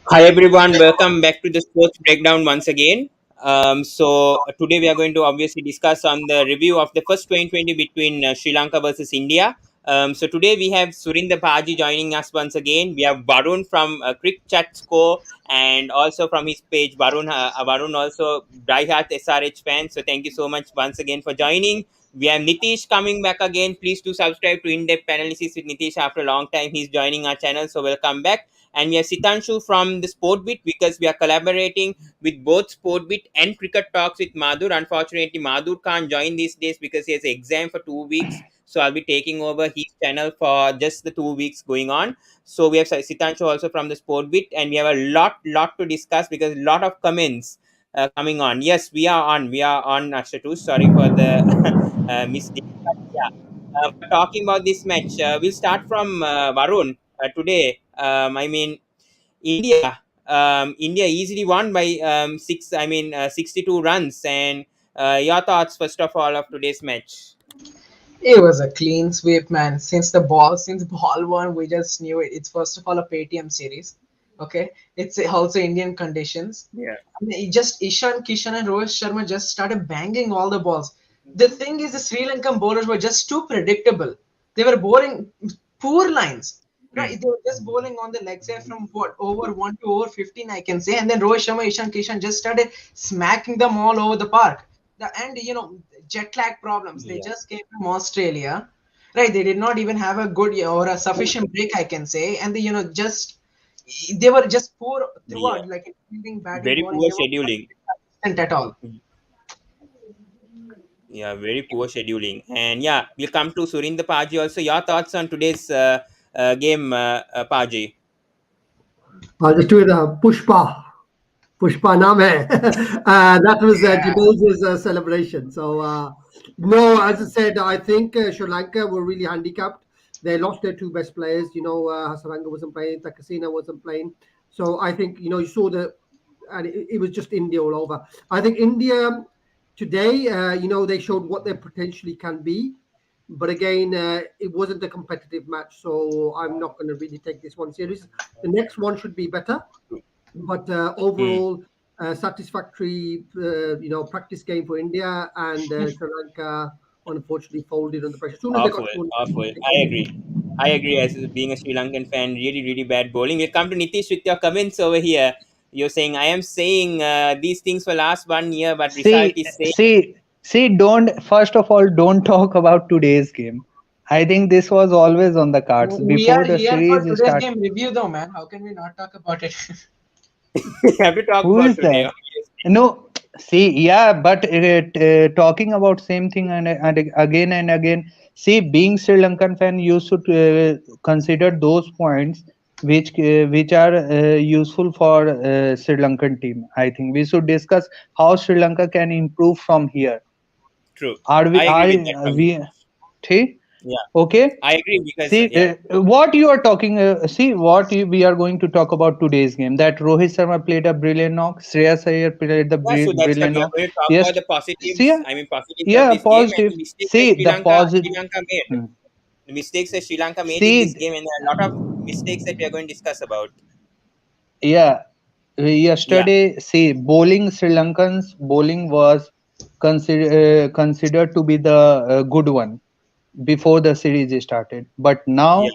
Hi everyone, welcome back to the sports breakdown once again. Today we are going to obviously discuss on the review of the first 2020 between Sri Lanka versus India. Today we have Surinder Paji joining us once again. We have Varun from Crick Chat Score and also from his page Varun also diehard SRH fan. So thank you so much once again for joining. We have Nitish coming back again. Please do subscribe to In-Depth Analysis with Nitish after a long time. He's joining our channel, so welcome back. And we have Sitanshu from the Sportbit because we are collaborating with both Sportbit and Cricket Talks with Madhur. Unfortunately, Madhur can't join these days because he has an exam for 2 weeks. So I'll be taking over his channel for just the 2 weeks going on. So we have Sitanshu also from the Sportbit, and we have a lot to discuss because a lot of comments coming on. Yes, we are on. We are on, Ashutosh. Sorry for the mistake. But yeah, talking about this match, we'll start from Varun today. India. India easily won by 62 runs. And your thoughts, first of all, of today's match? It was a clean sweep, man. Since ball one, we just knew it. It's first of all a Paytm series. Okay, it's also Indian conditions. Yeah. I mean, it just Ishan, Kishan, and Rohit Sharma just started banging all the balls. The thing is, the Sri Lankan bowlers were just too predictable. They were bowling poor lines. Hmm. Right, they were just bowling on the leg side from what over 1 to over 15, I can say, and then Rohit Sharma, Ishan Kishan just started smacking them all over the park. And jet lag problems. They Yeah. just came from Australia, right? They did not even have a good or a sufficient break, I can say, and just they were just poor Yeah. throughout, like fielding, batting, Very bowling. poor They were not scheduling. consistent at all. Yeah, very poor scheduling. And yeah, we'll come to Surinder Paji also. Your thoughts on today's game, Paji? I'll just do it. Pushpa. Pushpa naam hai. That was Jadeja's celebration. So, no, as I said, I think Sri Lanka were really handicapped. They lost their two best players. Hasaranga wasn't playing, Takasina wasn't playing. So I think, you saw and it was just India all over. I think India today, they showed what they potentially can be. But again, it wasn't a competitive match. So I'm not going to really take this one serious. The next one should be better. But Hmm. overall, satisfactory, practice game for India, and Sri Lanka unfortunately folded under pressure. As soon as they got Awful, 200, awful. they I agree. I agree. As being a Sri Lankan fan, really bad bowling. We'll come to Nitish with your comments over here. You're saying I am saying these things for last 1 year, but result See, is saying see, don't, first of all, don't talk about today's game. I think this was always on the cards We before are the here for series today's start. game review, though, man. How can we not talk about it? we have to talk Who about is today. that? No, see, yeah, but talking about same thing and again and again. See, being Sri Lankan fan, you should consider those points which are useful for Sri Lankan team. I think we should discuss how Sri Lanka can improve from here. True. Are we? I agree with that Are comment. we? See? Yeah, Okay. I agree because See yeah. what you are talking. See what we are going to talk about today's game. That Rohit Sharma played a brilliant knock. Shreyas Iyer played the Yeah, so that's what brilliant we are knock. going to talk Yes. about the See, positives. I mean, positives of yeah, this game and positive. the mistakes that See Sri the Lanka positive. Sri Lanka made. Hmm. The mistakes that Sri Lanka made in this See, game, and there are a lot of mistakes that we are going to discuss about. yeah. Yeah, Yesterday, see, bowling Sri Lankan's bowling was considered to be the good one before the series started. But yeah. now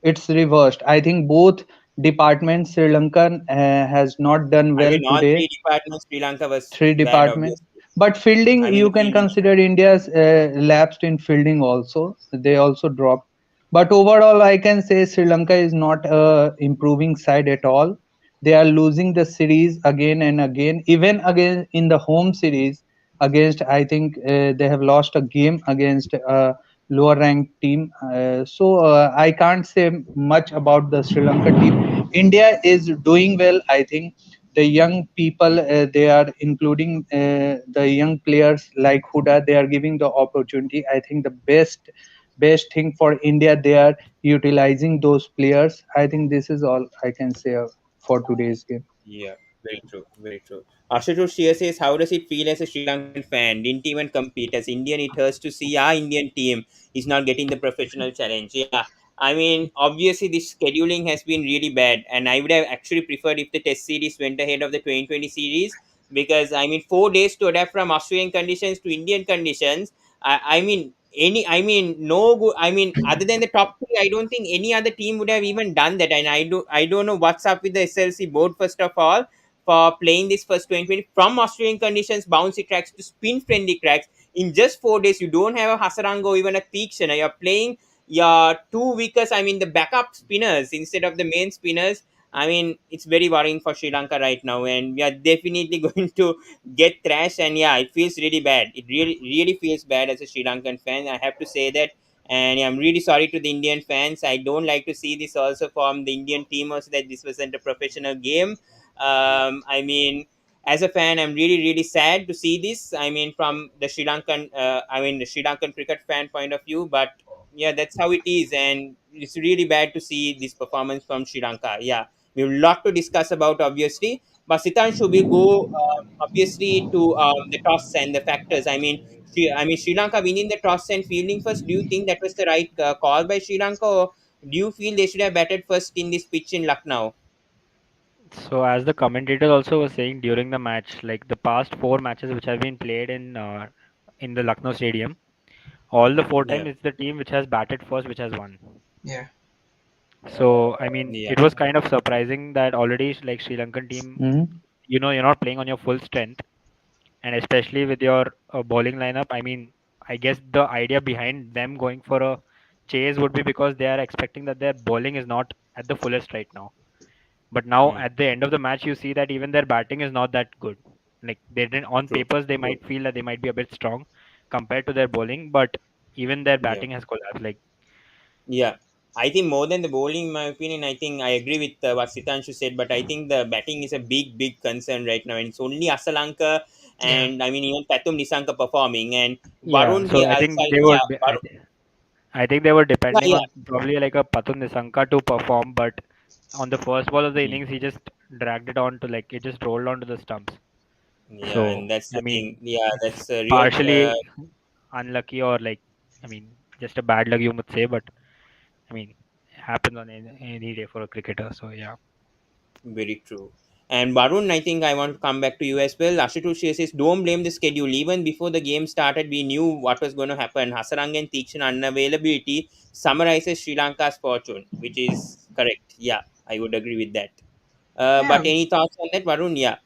it's reversed. I think both departments Sri Lankan has not done I well mean, all today. three departments, Sri Lanka was Three bad, department. obviously. But fielding, I mean, you the can fielding. consider India's lapsed in fielding also. They also dropped. But overall, I can say Sri Lanka is not a improving side at all. They are losing the series again and again. Even again in the home series against, I think they have lost a game against a lower ranked team. So I can't say much about the Sri Lanka team. India is doing well, I think. The young people, they are including the young players like Huda. They are giving the opportunity. I think the best thing for India, they are utilizing those players. I think this is all I can say for today's game. Yeah, very true, very true. Ashutosh here says, how does it feel as a Sri Lankan fan? Didn't even compete. As Indian, it hurts to see our Indian team is not getting the professional challenge. Yeah, I mean, obviously, this scheduling has been really bad, and I would have actually preferred if the Test series went ahead of the 2020 series, because I mean, 4 days to adapt from Australian conditions to Indian conditions. I mean, no good. I mean, other than the top three, I don't think any other team would have even done that. And I don't know what's up with the SLC board, first of all, for playing this first 2020 from Australian conditions, bouncy tracks to spin friendly tracks in just 4 days. You don't have a Hasarango, even a Tikshana. You're playing your two weakest, I mean, the backup spinners instead of the main spinners. I mean, it's very worrying for Sri Lanka right now, and we are definitely going to get thrashed. And yeah, it feels really bad. It really feels bad as a Sri Lankan fan. I have to say that. And I'm really sorry to the Indian fans. I don't like to see this also from the Indian team also, that this wasn't a professional game. I mean, as a fan, I'm really sad to see this. I mean, from the Sri Lankan, the Sri Lankan cricket fan point of view. But yeah, that's how it is, and it's really bad to see this performance from Sri Lanka. Yeah, we have a lot to discuss about, obviously, but Sitanshu will go obviously to the toss and the factors. Sri Lanka winning the toss and fielding first. Do you think that was the right call by Sri Lanka, or do you feel they should have batted first in this pitch in Lucknow? So as the commentator also was saying during the match, like the past four matches which have been played in the Lucknow Stadium, all the four Yeah, times it's the team which has batted first which has won. Yeah. So I mean, yeah, it was kind of surprising that already like Sri Lankan team, Mhm. you're not playing on your full strength, and especially with your bowling lineup. I mean, I guess the idea behind them going for a chase would be because they are expecting that their bowling is not at the fullest right now. But now mm, at the end of the match, you see that even their batting is not that good. Like they didn't on true. papers, they might feel that they might be a bit strong compared to their bowling, but even their Yeah. batting has collapsed. Like Yeah, I think more than the bowling, in my opinion, I think I agree with what Sitanshu said, but I think the batting is a big concern right now. And it's only Asalanka Yeah. and I mean even Patum Nisanka performing, and yeah, Varun so here. I think they Yeah, would. I think they were yeah, depending yeah, on probably like a Patum Nisanka to perform, but on the first ball of the mm, innings, he just dragged it on to like it just rolled onto the stumps. yeah, and So that's I the thing. mean, Yeah, it's that's a real. partially unlucky or like I mean, just a bad luck you would say, but I mean, it happens on any day for a cricketer. So yeah. Very true. And Varun, I think I want to come back to you as well. Ashutosh says, don't blame the schedule. Even before the game started, we knew what was going to happen. Hasarang and Tikshan unavailability summarizes Sri Lanka's fortune, which is correct. Yeah, I would agree with that. Yeah. But any thoughts on that, Varun? Yeah,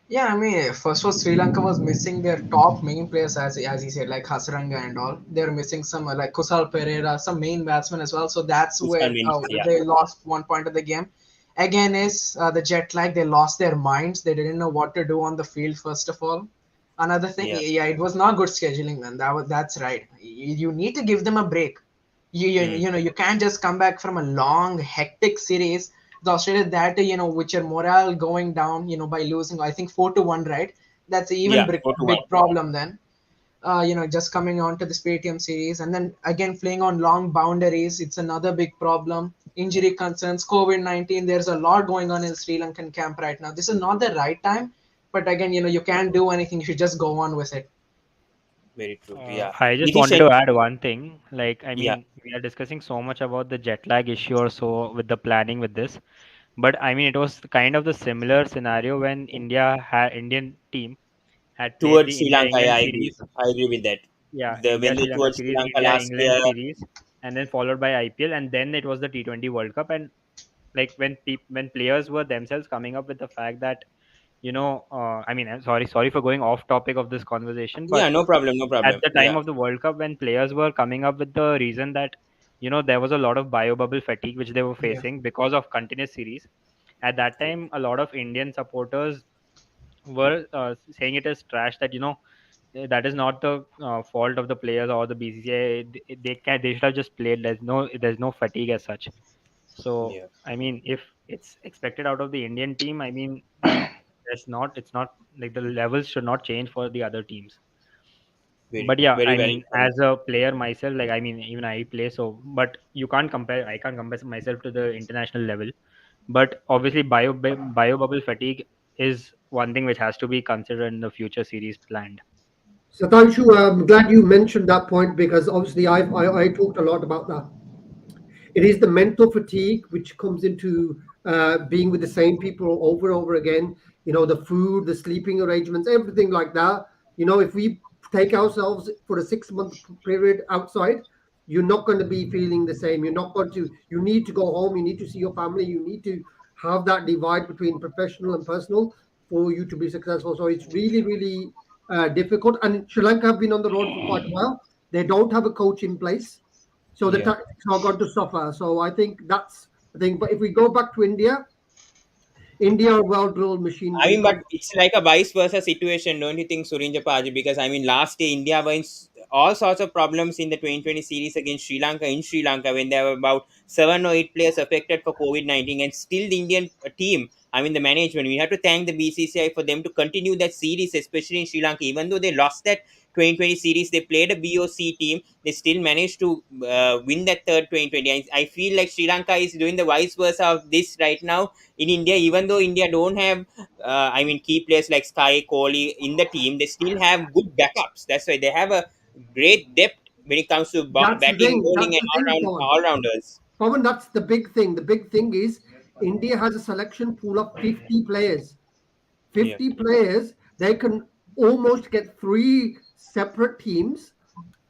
Yeah, I mean, first of all, Sri Lanka was missing their top main players, as he said, like Hasaranga and all. They're missing some like Kusal Pereira, some main batsmen as well. So that's Kusal where Mendis. Yeah, they lost one point of the game. Again, is the jet lag. They lost their minds. They didn't know what to do on the field. First of all, another thing, yeah, yeah, it was not good scheduling, man. That's right. You need to give them a break. mm, You can't just come back from a long hectic series, the Australia that which your morale going down by losing, I think 4-1, right? That's even yeah. 4-1. big problem then. Just coming on to this Paytm series and then again playing on long boundaries, it's another big problem. Injury concerns, COVID-19, there's a lot going on in Sri Lankan camp right now. This is not the right time, but again, you can't do anything. You should just go on with it. Very true. Yeah, I just Nitish. wanted to add one thing. Like, I Yeah, mean, we are discussing so much about the jet lag issue or so with the planning with this, but I mean, it was kind of the similar scenario when Indian team had played towards the Sri India Lanka. Yeah, England I agree. series. I agree with that. Yeah, When India they Sri Lanka towards Sri series, Lanka India last England year. series, and then followed by IPL, and then it was the T20 World Cup. And like when players were themselves coming up with the fact that I mean, I'm sorry for going off topic of this conversation, Yeah, but no problem, no at problem. the time Yeah, of the World Cup, when players were coming up with the reason that there was a lot of bio bubble fatigue which they were Yeah. facing because of continuous series. At that time, a lot of Indian supporters were saying it as trash that that is not the fault of the players or the BCCI. They should have just played. There's no fatigue as such. So yeah. I mean, if it's expected out of the Indian team, I mean, there's not. It's not like the levels should not change for the other teams. Very, But yeah, very I valid mean, point. as a player myself, like I mean, even I play, so but you can't compare. I can't compare myself to the international level. But obviously, bio bubble fatigue is one thing which has to be considered in the future series planned. Satanshu, I'm glad you mentioned that point because obviously I talked a lot about that It is the mental fatigue which comes into being with the same people over and over again. You know, the food, the sleeping arrangements, everything like that. You know, if we take ourselves for a 6 month period outside, you're not going to be feeling the same. You're not going to, you need to go home, you need to see your family, you need to have that divide between professional and personal for you to be successful. So it's really, really difficult. And Sri Lanka have been on the road for quite a while. They don't have a coach in place. So the Yeah. tactics are going to suffer. So I think that's the thing. But if we go back to India, India are well-drilled machine I when it mean, but comes. it's like a vice versa situation, don't you think, Surinja Paji? Because I mean, last year India were in all sorts of problems in the 2020 series against Sri Lanka in Sri Lanka when there were about 7 or 8 players affected for COVID-19, and still the Indian team. I mean, the management. We have to thank the BCCI for them to continue that series, especially in Sri Lanka. Even though they lost that 2020 series, they played a BOC team. They still managed to win that third 2020. I feel like Sri Lanka is doing the vice versa of this right now in India. Even though India don't have I mean, key players like Sky, Kohli in the team, they still have good backups. That's why they have a great depth when it comes to That's the batting, thing. bowling, That's and the thing, Pawan. all rounders. Pawan, that's the big thing. The big thing is India has a selection pool of 50 players. Yeah, 50 players, they can almost get three separate teams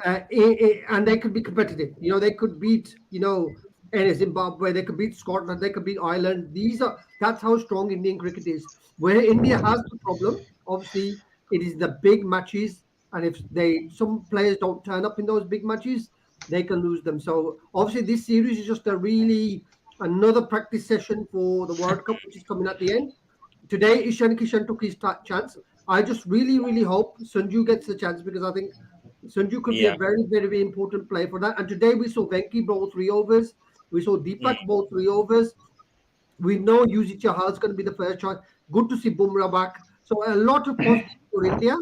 and they could be competitive. You know, they could beat, you know, any Zimbabwe, they could beat Scotland, they could beat Ireland. These are That's how strong Indian cricket is. Where India has the problem, obviously, it is the big matches, and if they some players don't turn up in those big matches, they can lose them. So obviously, this series is just a really another practice session for the World Cup, which is coming at the end. Today, Ishan Kishan took his chance. I just really, really hope Sanju gets the chance because I think Sanju could be a yeah, very, very, very important player for that. And today we saw Venki bowl 3 overs. We saw mm, Deepak bowl 3 overs. We know Yuzi Chahal is going to be the first choice. Good to see Bumrah back. So a lot of positives for India.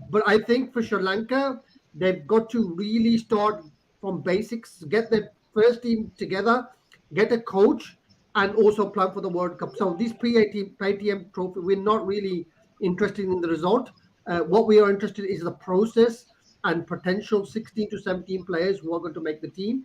But I think for Sri Lanka, they've got to really start from basics, get their first team together, get a coach, and also plan for the World Cup. So this pre-ATM trophy, we're not really interested in the result. What we are interested in is the process and potential 16 to 17 players who are going to make the team.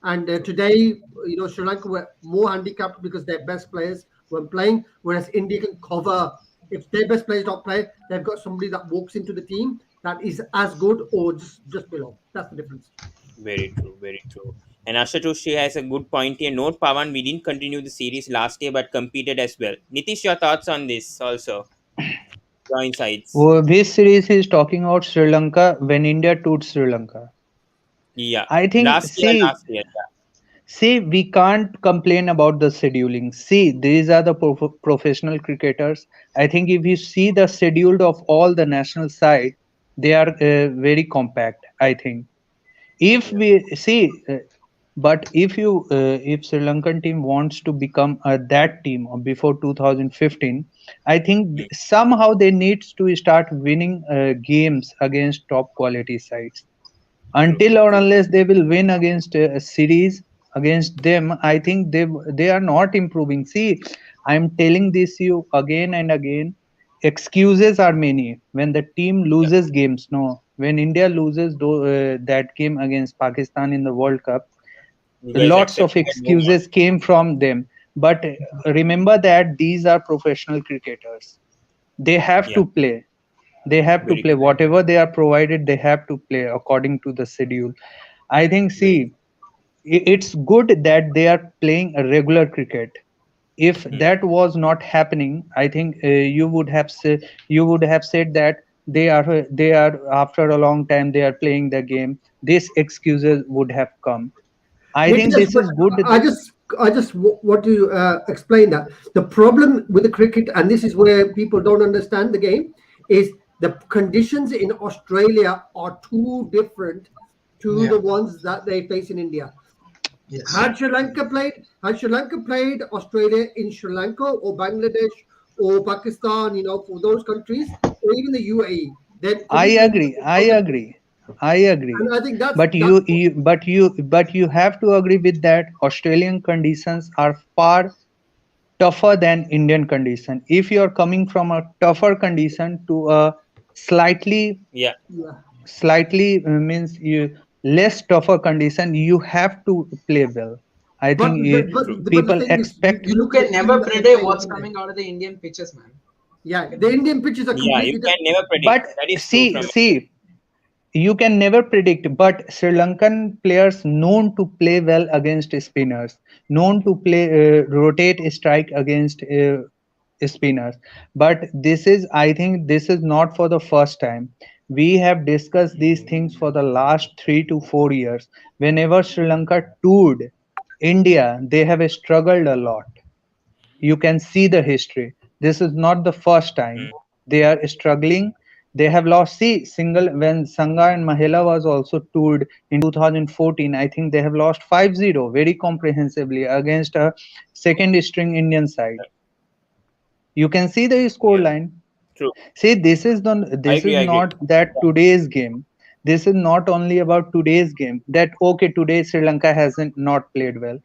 And today, you know, Sri Lanka were more handicapped because their best players weren't playing, whereas India can cover. If their best players don't play, they've got somebody that walks into the team that is as good or just below. That's the difference. very true, very true. And Ashutosh has a good point here. Note, Pawan, we didn't continue the series last year but competed as well. Nitish, your thoughts on this also? Your insights. This series is talking about Sri Lanka when India toured Sri Lanka. Yeah, I think, last year, see, we can't complain about the scheduling. See, these are the professional cricketers. I think if you see the schedule of all the national side, they are very compact. I think if yeah, we see, but if Sri Lankan team wants to become that team before 2015, I think yeah. somehow they needs to start winning games against top quality sides. True, Until or true. unless they will win against a series against them, I think they are not improving. See, I'm telling this you again and again. Excuses are many when the team Yeah, loses games. No, when India loses that game against Pakistan in the World Cup, you guys lots of accepted that move on. excuses came from them. But remember that these are professional cricketers. They have Yeah, to play. They have to very play true, whatever they are provided. They have to play according to the schedule. I think, very see, it's good that they are playing a regular cricket. If true. that was not happening, I think you would have said that they are after a long time they are playing the game. These excuses would have come. I think Nitish, this but is good. I just want to explain that the problem with the cricket, and this is where people don't understand the game, is the conditions in Australia are too different to Yeah. the ones that they face in India. Yes. Had Sri Lanka played Australia in Sri Lanka or Bangladesh or Pakistan, you know, for those countries, or even the UAE, then I obviously it agree. would be I totally different. agree. I agree. And I think But that's you have to agree with that. Australian conditions are far tougher than Indian condition. If you are coming from a tougher condition to a slightly Yeah, yeah. slightly means you less tougher condition, you have to play well. I But think but but, true. but the people thing is, expect. you You look at can the never team that they're predict playing, what's isn't it? coming out of the Indian pitches, man. You Yeah, can the never. Indian pitches are Yeah, you completely can different. never predict. But That is true see, from. see, you can never predict. But Sri Lankan players known to play well against spinners, known to play rotate strike against spinners. But this is, I think, this is not for the first time. We have discussed these things for the last 3 to 4 years. Whenever Sri Lanka toured India, they have struggled a lot. You can see the history. This is not the first Mm, time they are struggling. They have lost. See, single when Sangha and Mahela was also toured in 2014. I think they have lost 5-0 very comprehensively against a second string Indian side. You can see the yeah, scoreline. true. See, I this agree. is I agree. not that today's game. This is not only about today's game. That okay, today Sri Lanka hasn't not played well.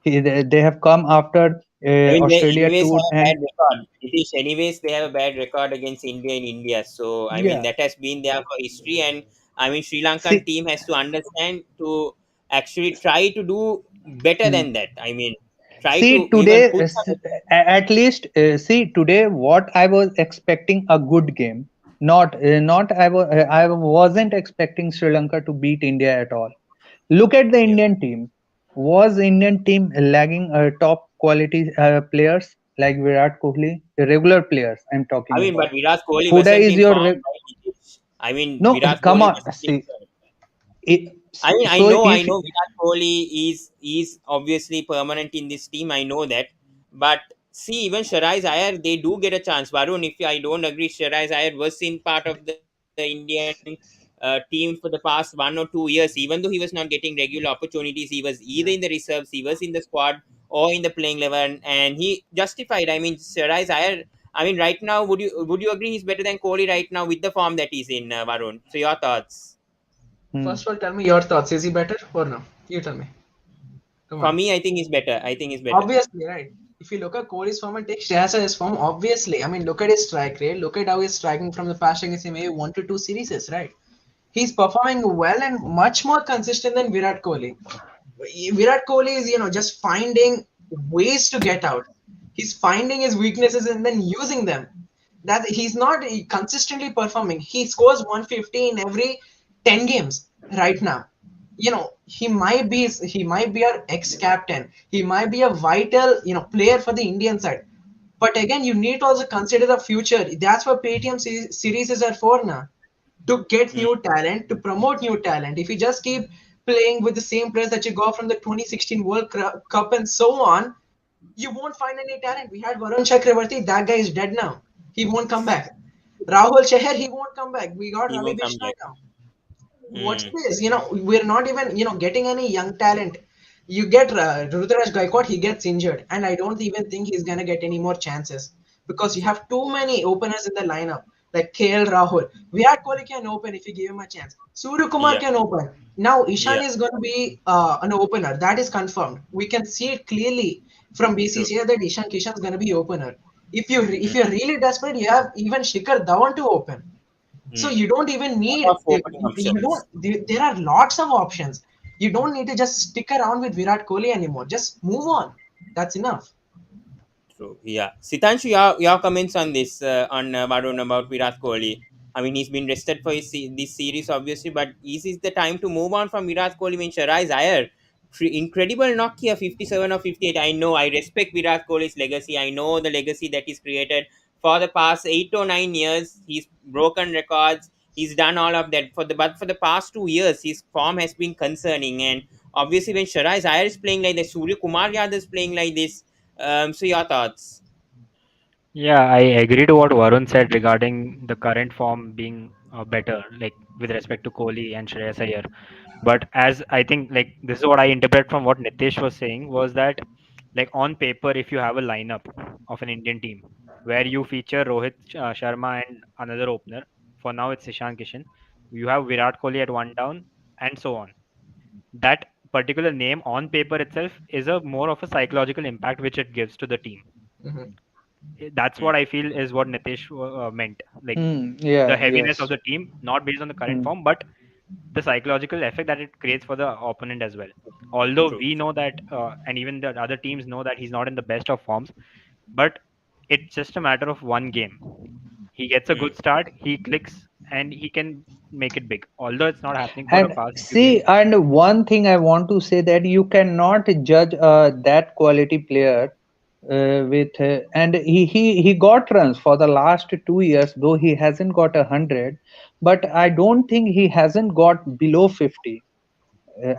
They have come after I mean, they Australia anyways tour have a bad and record. It is anyways they have a bad record against India in India. So I mean yeah. that has been there for history, and I mean Sri Lankan See, team has to understand to actually try to do better hmm. than that. I mean, try See to even today, put some. at least see today what I was expecting a good game. Not I wasn't expecting Sri Lanka to beat India at all. Look at the Yeah, Indian team. Was Indian team lagging top quality players like Virat Kohli? The regular players I'm I talking mean, but about. Virat Kohli Huda wasn't is in your form, right? Nitish? I mean, no. Virat Come Kohli on. wasn't See, injured. it, I mean, so I if know Virat Kohli is obviously permanent in this team. I know that, but see, even Shiraz Iyer, they do get a chance. Varun, if I don't agree, Shiraz Iyer was in part of the Indian team for the past 1 or 2 years. Even though he was not getting regular opportunities, he was either in Yeah. the reserves, he was in the squad, or in the playing 11, and he justified. I mean, Shiraz Iyer. I mean, right now, would you agree he's better than Kohli right now with the form that he's in, Varun? So your thoughts? hmm, First of all, tell me your thoughts. Is he better or no? You tell me. Come For on. me, I think he's better. I think he's better. Obviously, right. If you look at Kohli's form and take Shreyas form, obviously, I mean, look at his strike rate. Look at how he's striking from the past against him, maybe 1 to 2 series, right? He's performing well and much more consistent than Virat Kohli. Virat Kohli is, just finding ways to get out. He's finding his weaknesses and then using them. That he's not consistently performing. He scores 150 in every 10 games right now. He might be our ex-captain. He might be a vital, player for the Indian side. But again, you need to also consider the future. That's what Paytm series are for now, to get Mm, new talent, to promote new talent. If you just keep playing with the same players that you got from the 2016 World Cup and so on, you won't find any talent. We had Varun Chakravarti, that guy is dead now. He won't come back. Rahul Chahar, he won't come back. We got he Ravi won't come Bishnoi back. now. What's Mm, this? We're not even, getting any young talent. You get Rudraj Gaikwad, he gets injured, and I don't even think he's gonna get any more chances because you have too many openers in the lineup, like KL Rahul. Virat Kohli can open if you give him a chance. Surya Kumar yeah, can open. Now Ishan yeah, is going to be an opener. That is confirmed. We can see it clearly from true. BCCI that Kishan is going to be opener. If Mm, you're really desperate, you have even Shikhar Dhawan to open. So mm. you don't even Lot need of opening you don't options. there are lots of options. You don't need to just stick around with Virat Kohli anymore. Just move on. That's enough. True. Yeah. Sitanshu, your comments on this, on Varun about Virat Kohli. I mean, he's been rested for this series, obviously, but is this the time to move on from Virat Kohli? I mean, Shiraz Iyer, incredible knock here, 57 or 58. I know, I respect Virat Kohli's legacy. I know the legacy that he's created for the past 8 or 9 years. He's broken records. He's done all of that. But for the past 2 years, his form has been concerning. And obviously, when Shiraz Iyer is playing like this, Surya Kumar Yadav is playing like this, so your thoughts? Yeah, I agree to what Varun said regarding the current form being better, like with respect to Kohli and Shreyas Iyer. But as I think, like this is what I interpret from what Nitish was saying was that, like on paper, if you have a lineup of an Indian team where you feature Rohit Sharma and another opener, for now it's Ishan Kishan, you have Virat Kohli at one down, and so on. That particular name on paper itself is a more of a psychological impact which it gives to the team. Mhm. That's Mm, what I feel is what Nitish meant. Like hmm, the yeah, heaviness of yes. the team, not based on the current Hmm. form, but the psychological effect that it creates for the opponent as well. Although True. we know that, and even the other teams know that he's not in the best of forms, but it's just a matter of one game. He gets a Hmm. good start, he clicks, and he can make it big. Although it's not happening for a And past few see, games. and one thing I want to say that you cannot judge that quality player with and he got runs for the last 2 years, though he hasn't got 100, but I don't think he hasn't got below 50.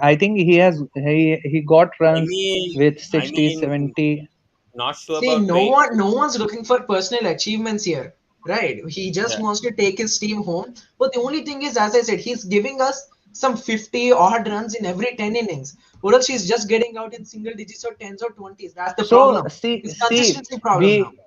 I think he got I runs mean, with I 60, mean, 70. not sure See, about 20. no one's looking for personal achievements here, right? He just Yeah. wants to take his team home. But the only thing is, as I said, he's giving us some 50 odd runs in every 10 innings. Or else he's just getting out in single digits or tens or 20s. That's the So problem. see, It's see, consistency problem now. we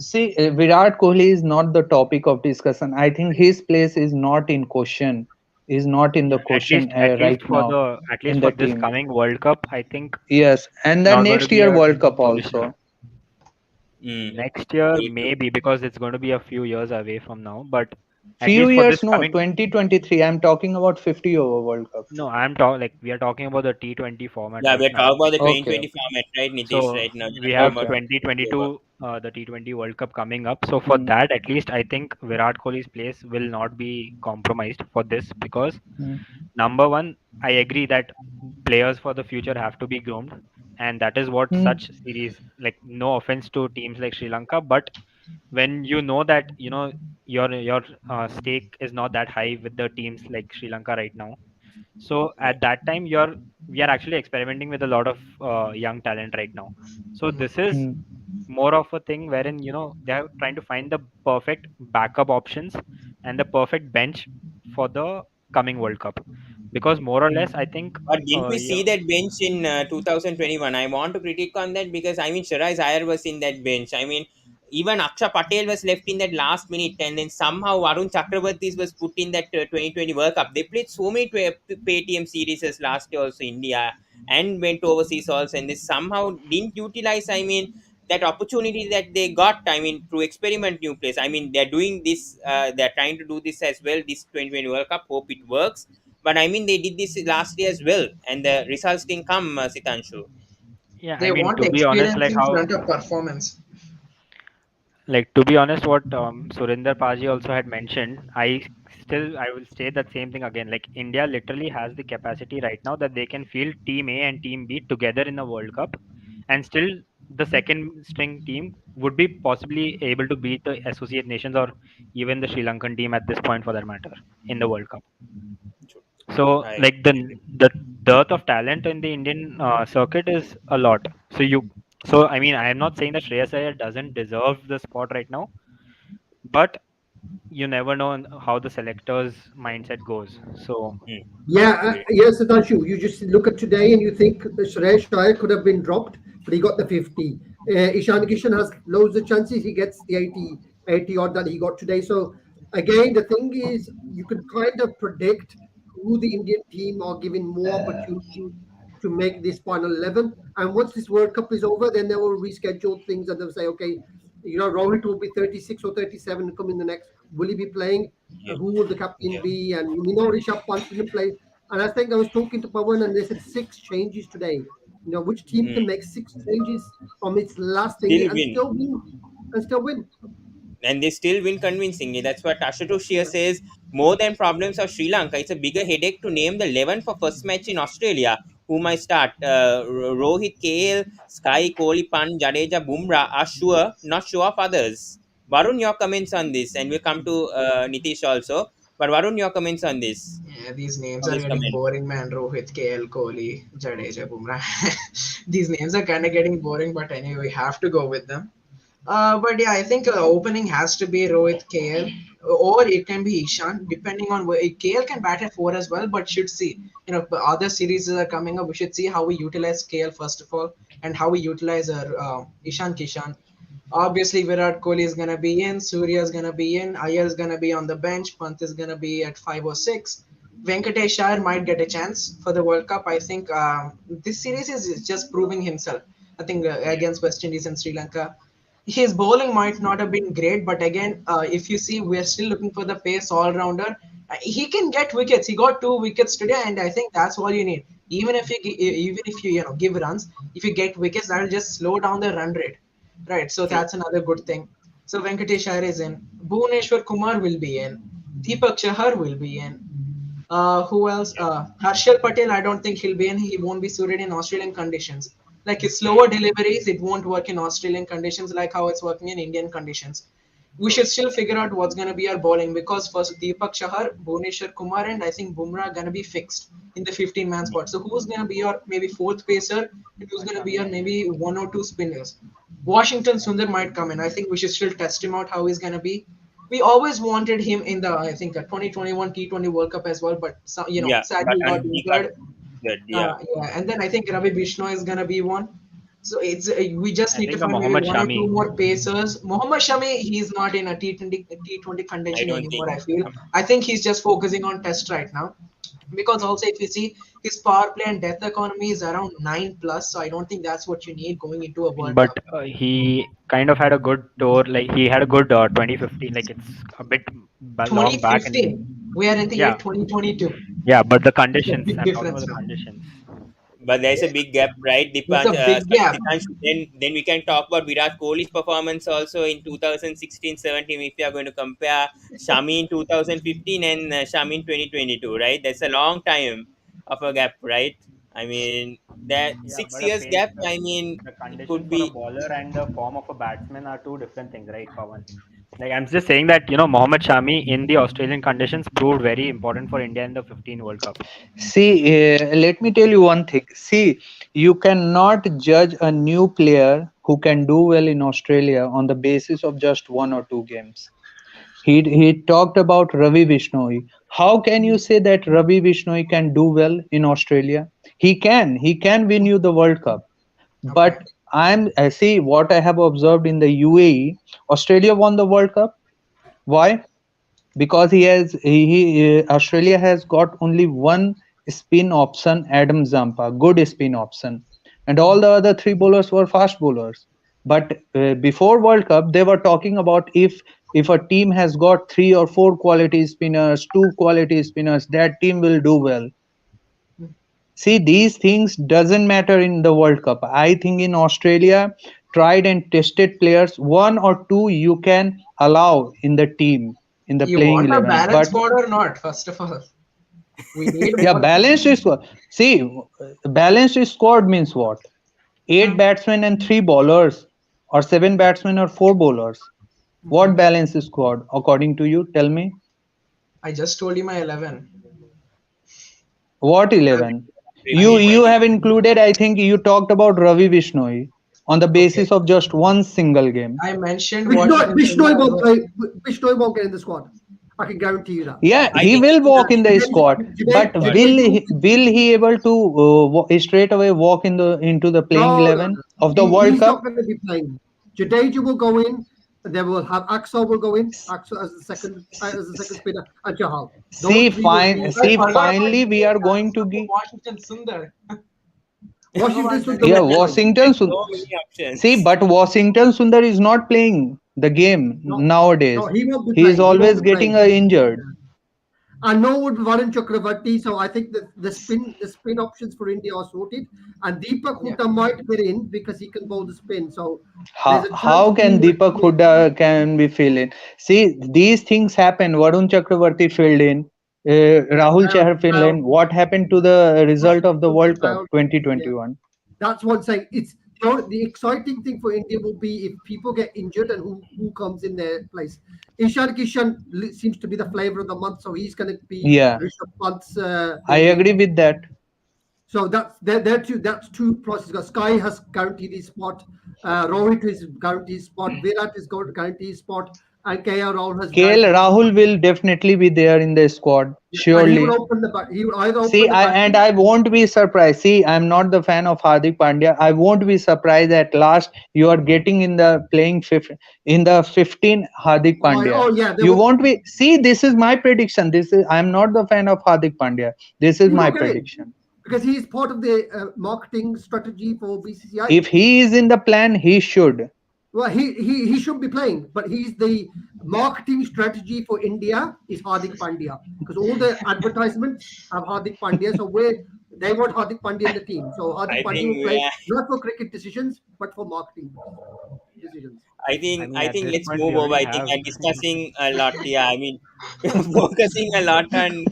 see Virat Kohli is not the topic of discussion. I think his place is not in question, is not in the At least, question right now at least in for the this team. coming World Cup, I think Yes, and the not going to next be year a World Cup solution. also. Next year, Very true. maybe, because it's going to be a few years away from now. But at Few least for years, this no, coming, 2023. I'm talking about 50 over World Cup. no, I'm talking like we are talking about the T20 format Yeah, right we're now. talking about the Okay, 2020 okay, format, right, Nitish? So Right now, we we're talking have about okay. 2020 over. 2022, the T20 World Cup coming up. So for Mm, that, at least I think Virat Kohli's place will not be compromised for this, because mm, number one, I agree that players for the future have to be groomed, and that is what mm, such series, like, no offense to teams like Sri Lanka, but when you know that, your stake is not that high with the teams like Sri Lanka right now. So Yeah. at that time, we are actually experimenting with a lot of young talent right now. So this is mm, more of a thing wherein, they are trying to find the perfect backup options and the perfect bench for the coming World Cup, because more or mm, less I think, But didn't we yeah, see that bench in 2021? I want to critique on that because I mean, Shiraz Iyer was in that bench. I mean, even Aksha Patel was left in that last minute, and then somehow Varun Chakrabarti was put in that 2020 World Cup. They played so many PTM series as last year also India and went overseas also, and they somehow didn't utilize. I mean, that opportunity that they got. I mean, to experiment new place. I mean, they're doing this. They're trying to do this as well. This 2020 World Cup. Hope it works, but I mean, they did this last year as well, and the results didn't come, Sitanshu. yeah, I They mean, want to be honest, experience in front of performance. what Surinder Paji also had mentioned, I will say that same thing again. Like, India literally has the capacity right now that they can field Team A and Team B together in the World Cup, and still the second string team would be possibly able to beat the Associate Nations or even the Sri Lankan team at this point, for that matter, in the World Cup. So, I like, the dearth of talent in the Indian circuit is a lot. So I mean, I am not saying that Shreyas Iyer doesn't deserve the spot right now, but you never know how the selector's mindset goes. So mm, Yeah, agree. yes, Sudhanshu. You just look at today and you think Suresh Iyer could have been dropped, but he got the 50. Ishan Kishan has loads of chances. He gets the 80 odd that he got today. So, again, the thing is, you can kind of predict who the Indian team are given more opportunity to make this final 11. And once this World Cup is over, then they will reschedule things and they'll say, okay, Rohit will be 36 or 37 and come in the next. Will he be playing? Yeah, Who will the captain yeah. be? And Rishabh Pant didn't play. And I think I was talking to Pawan and they said six changes today. Which team Mm. can make six changes from its last thingy Still and win. still win? And still win. And they still win convincingly. That's what Ashutosh here says. More than problems of Sri Lanka, it's a bigger headache to name the 11 for first match in Australia. Who might start? Rohit, KL, Sky, Kohli, Pan, Jadeja, Bumrah are sure, not sure of others. Varun, your comments on this, and we'll come to Nitish also. But Varun, your comments on this, Yeah, these names on are this getting comment. boring, man. Rohit, KL, Kohli, Jadeja, Bumrah. These names are kind of getting boring, but anyway, we have to go with them. But yeah, I think opening has to be Rohit, KL, or it can be Ishan, depending on where KL can bat at four as well. But should see, other series are coming up. We should see how we utilize KL first of all, and how we utilize Ishan Kishan. Obviously, Virat Kohli is gonna be in, Surya is gonna be in, Iyer is gonna be on the bench, Pant is gonna be at 5 or 6. Venkatesh Iyer might get a chance for the World Cup. I think this series is just proving himself. I think against West Indies and Sri Lanka, his bowling might not have been great, but again, if you see, we're still looking for the pace all rounder. He can get wickets. He got 2 wickets today, and I think that's all you need. Even if you give runs, if you get wickets, that'll just slow down the run rate, right? So True. that's another good thing. So Venkatesh Iyer is in. Bhuvneshwar Kumar will be in. Deepak Chahar will be in. Who else? Harshal Patel, I don't think he'll be in. He won't be suited in Australian conditions. Like his slower deliveries, it won't work in Australian conditions like how it's working in Indian conditions. We True. should still figure out what's going to be our bowling because first Deepak Chahar, Bhuvneshwar Kumar, and I think Bumrah are going to be fixed in the 15-man spot. So who's going to be your maybe fourth pacer and who's going to be your maybe one or two spinners? Washington Sundar might come in. I think we should still test him out how he's going to be. We always wanted him in the I think 2021 T20 World Cup as well, but Yeah, but sadly he got he got injured. good. Yeah. Yeah, and then I think Ravi Bishnoi is gonna be one. So it's we just I need to think a find maybe Mohammad one or two Shami. more pacers. Mohammad Shami, he's not in a T20 I contention don't think. anymore. I feel. I think he's just focusing on Test right now. Because also if you see his power play and death economy is around 9 plus, so I don't think that's what you need going into a World But Cup. he kind of had a good tour. Like he had a good 2015. Like it's a bit long back, and 2015, we are in the year yeah, 2022. yeah. But the It's a conditions. big I'm talking about difference the now. conditions. But there's a big gap, right? There's a big Sorry, gap. Dipanshu. Then we can talk about Virat Kohli's performance also in 2016-17. If you are going to compare Shami in 2015 and Shami in 2022, right? That's a long time of a gap, right? I mean, that Yeah, six but a years pace, gap. I mean, the it conditions could for a be. bowler and the form of a batsman are two different things, right, Pawan? Like I'm just saying that Mohammad Shami in the Australian conditions proved very important for India in the 15 World Cup. See, let me tell you one thing. See, you cannot judge a new player who can do well in Australia on the basis of just one or two games. He talked about Ravi Vishnoi. How can you say that Ravi Vishnoi can do well in Australia? He can win you the World Cup. Okay. But I see what I have observed in the UAE. Australia won the World Cup. Why? Because Australia has got only one spin option, Adam Zampa, good spin option, and all the other three bowlers were fast bowlers. But before World Cup, they were talking about if a team has got three or four quality spinners, two quality spinners, that team will do well. See, these things doesn't matter in the World Cup. I think in Australia, tried and tested players, one or two you can allow in the team, in the You playing want a 11. balanced But squad or not? First of all, we need yeah, more. balanced squad. See, balanced squad means what? Eight Hmm, batsmen and three bowlers, or seven batsmen or four bowlers. mhm. What balanced squad, according to you? Tell me. I just told you my 11. What I 11? You Repeat. I, you have included. I think you talked about Ravi Vishnoi on the okay. basis of just one single game. I mentioned Bishnoi, Washington Bishnoi Sundar as won't well. play. Bishnoi won't get in the squad. I can guarantee you that. Yeah, I he think will Uh, walk in the Jade, squad, but but will he able to straight away walk into the playing no, no, 11 no. of the World He's not Cup? going to be playing. Jadeja will go in, and then we'll have Axel will go in. Axel as the second spinner, and Chahal. Those See, three will fine. be. See, Although I might finally we say are that's going to for give. Washington Sundar. No Washington one's Sundar Yeah, will getting be that. playing. Washington. there's so many See, options. but Washington Sundar is not playing the game No, no, nowadays. he won't be He is playing. He won't always be getting playing. injured. I know with Varun Chakravarti, so I think that the spin options for India are sorted, and Deepak Yeah. Hooda might get in because he can bowl the spin. So there's How a chance how of he can might Deepak come in. Hooda can be filled in? See, these things happen. Varun Chakravarti filled in. Yeah, Rahul Chahar filled well, in. What happened to the result of the Washington World Cup failed. Yeah, 2021? that's one thing. It's the exciting thing for India will be if people get injured and who comes in their place. Ishan Kishan seems to be the flavor of the month, so he's going to be Yeah, Rishabh Pant's I maybe. agree with that. So that's two processes. Sky has guaranteed his spot. Rohit is guaranteed his spot. Virat is going to guarantee his spot, and KR Rahul has KL guaranteed his spot. Rahul will definitely be there in the squad, Yeah, and he will surely. open the he will either See, open the batting. I won't be surprised. See, I'm not the fan of Hardik Pandya. I won't be surprised at last you are getting in the playing in the 15 Hardik Pandya. Oh yeah, they You will. won't be. See, this is my prediction. I'm not the fan of Hardik Pandya. This is He my will get in prediction. because he is part of the marketing strategy for BCCI. If he is in the plan, he should. Well, he should be playing, but he's the marketing strategy for India is Hardik Pandya because all the advertisements have Hardik Pandya. So where they want Hardik Pandya in the team, so Hardik I Pandya will think play not for cricket decisions but for marketing decisions. I mean, I at think this let's point, we move over. already I think have. I'm discussing a lot. Yeah, I mean, focusing a lot on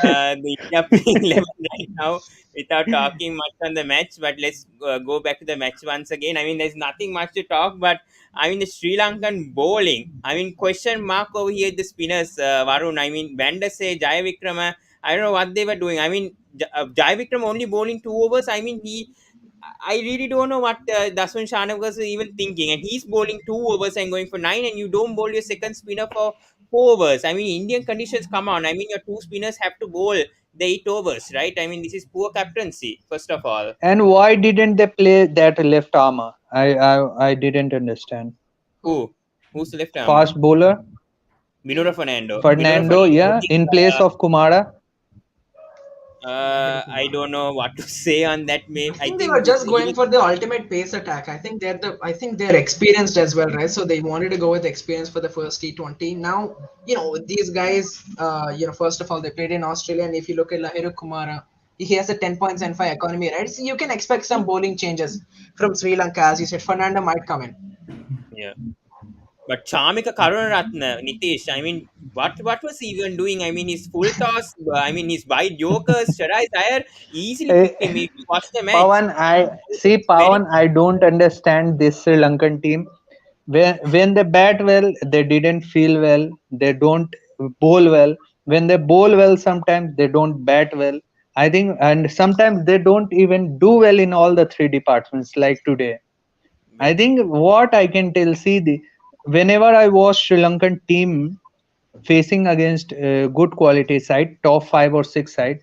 the India playing 11 right now without talking much on the match. But let's go back to the match once again. I mean, there's nothing much to talk, but I mean, the Sri Lankan bowling. I mean, question mark over here, the spinners, Varun. I mean, Vandase, Jaya Vikrama. I don't know what they were doing. I mean, Jaya Vikram only bowling 2 overs. I mean, I really don't know what Daswan Shanak was even thinking. And he's bowling 2 overs and going for nine, and you don't bowl your second spinner for 4 overs. I mean, Indian conditions, come on. I mean, your two spinners have to bowl the 8 overs, right? I mean, this is poor captaincy, first of all. And why didn't they play that left armor? I didn't understand. Who? Who's the left armour? Fast bowler Minora Fernando. Minora Fernando, Fernando, I yeah, think, in place of Kumara. I don't know what to say on that. I Maybe I think they were think just he going was, for the ultimate pace attack. I think they're experienced as well, right? So they wanted to go with experience for the first T20. Now, these guys, first of all, they played in Australia, and if you look at Lahiru Kumara, he has a 10.75 economy, right? So you can expect some bowling changes from Sri Lanka, as you said. Fernando might come in. yeah. But Chamika Karunaratne, Nitish, I mean, what was he even doing? I mean, his full toss, I mean, his wide jokers, Sharai Iyer easily picked him. Eh, If you watch the match, Pawan, I see it's very, Pawan. I don't understand this Sri Lankan team. When they bat well, they didn't feel well. They don't bowl well. When they bowl well, sometimes they don't bat well. I think, and sometimes they don't even do well in all the three departments. Like today, I very true. think what I can tell. See, whenever I watch Sri Lankan team facing against good quality side, top 5 or 6 side,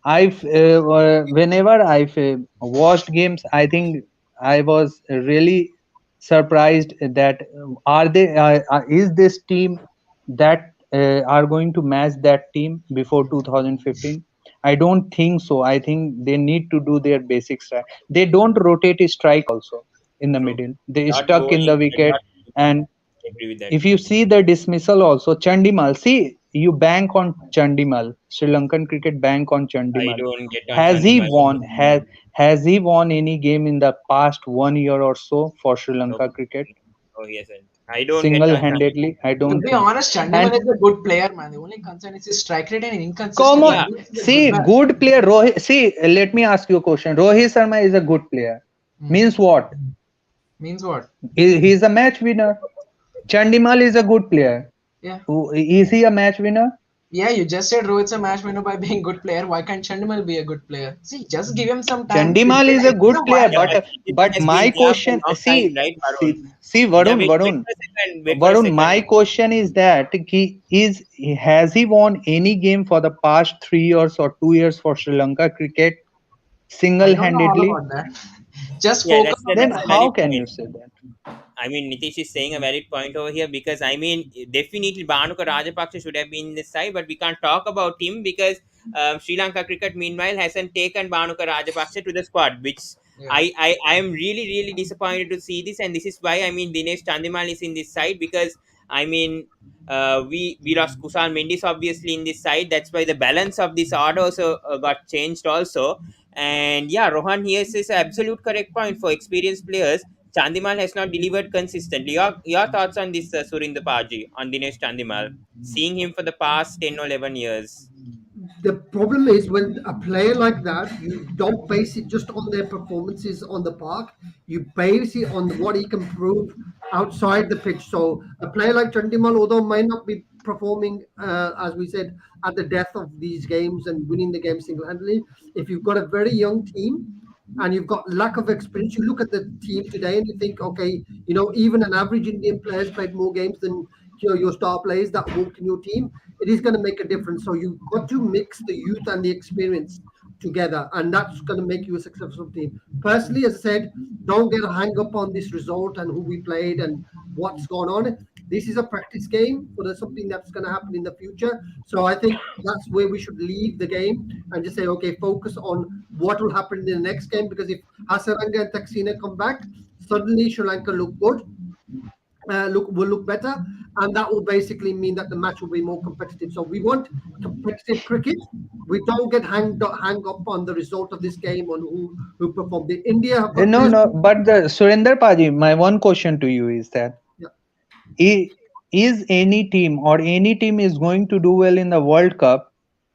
I've whenever I've watched games, I think I was really surprised that are they is this team that are going to match that team before 2015. I don't think so. I think they need to do their basic strike. They don't rotate a strike also in the True. middle. They Dot stuck in bowling, the wicket. dot, And I agree with that. if you see the dismissal also, Chandimal, see, you bank on Chandimal. Sri Lankan cricket bank on I Chandimal. don't get on Has he Chandimal. won? Has he won any game in the past 1 year or so for Sri No, Lanka cricket? oh, yes, sir. I don't get Single on Chandimal. handedly, I To don't be think. honest, Chandimal And is a good player, man. The only concern is his strike rate and come inconsistency. on, Yeah, Otherwise, he's a good see, bat. good player. Rohit, see, let me ask you a question. Rohit Sharma is a good player. Hmm. Means what? Means what? He's a match winner. Chandimal is a good player. Yeah. Is he a match winner? Yeah, you just said Rohit's a match winner by being good player. Why can't Chandimal be a good player? See, just give him some time. Chandimal is a He's good a player, yeah, wild. but Chandimal but has been my there for question, a long time, see, right, Varun? see, Yeah, Varun, wait Varun, for a second. Wait for a Varun. second. My question is that has he won any game for the past 3 years or 2 years for Sri Lanka cricket I don't know all single-handedly? about that. Just Yeah, focus on the Then that's a match. valid how can point. you say that? I mean, Nitish is saying a valid point over here because I mean, definitely Bhanuka Rajapaksa should have been in this side, but we can't talk about him because Sri Lanka cricket, meanwhile, hasn't taken Bhanuka Rajapaksa to the squad, which Yeah. I am really, really disappointed to see this, and this is why I mean Dinesh Chandimal is in this side because I mean. We lost Kusal Mendis obviously in this side. That's why the balance of this order also got changed also. And yeah, Rohan here says absolute correct point for experienced players. Chandimal has not delivered consistently. Your thoughts on this, Surinder Paji, on Dinesh Chandimal? Seeing him for the past 10 or 11 years. The problem is when a player like that, you don't base it just on their performances on the park. You base it on what he can prove outside the pitch. So a player like Chandimal, although might not be performing, as we said, at the death of these games and winning the game single-handedly, if you've got a very young team and you've got lack of experience, you look at the team today and you think, okay, even an average Indian player has played more games than your star players that walked in your team. It is going to make a difference. So you've got to mix the youth and the experience together, and that's going to make you a successful team. Personally, as I said, don't get a hang up on this result and who we played and what's gone on. This is a practice game for something that's going to happen in the future. So I think that's where we should leave the game and just say, okay, focus on what will happen in the next game. Because if Hasaranga and Taxina come back, suddenly Sri Lanka look good. will look better, and that will basically mean that the match will be more competitive. So we want competitive cricket. We don't get hang up on the result of this game on who performed. The India have got No, players. no, but the Surinder Paji, my one question to you is that Yeah. i- is any team or any team is going to do well in the World Cup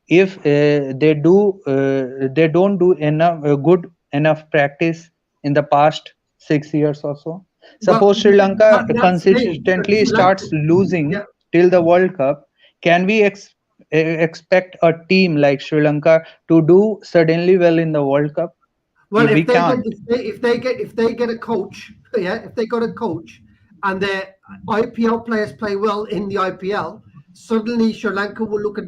if they don't do enough good enough practice in the past 6 years or so. Well, Suppose Sri Lanka that's the thing. consistently Sri Lanka, starts losing yeah. till the World Cup, can we expect a team like Sri Lanka to do suddenly well in the World Cup? Well, We if they get can't. if they get a coach, yeah, if they got a coach, and their IPL players play well in the IPL, suddenly Sri Lanka will look at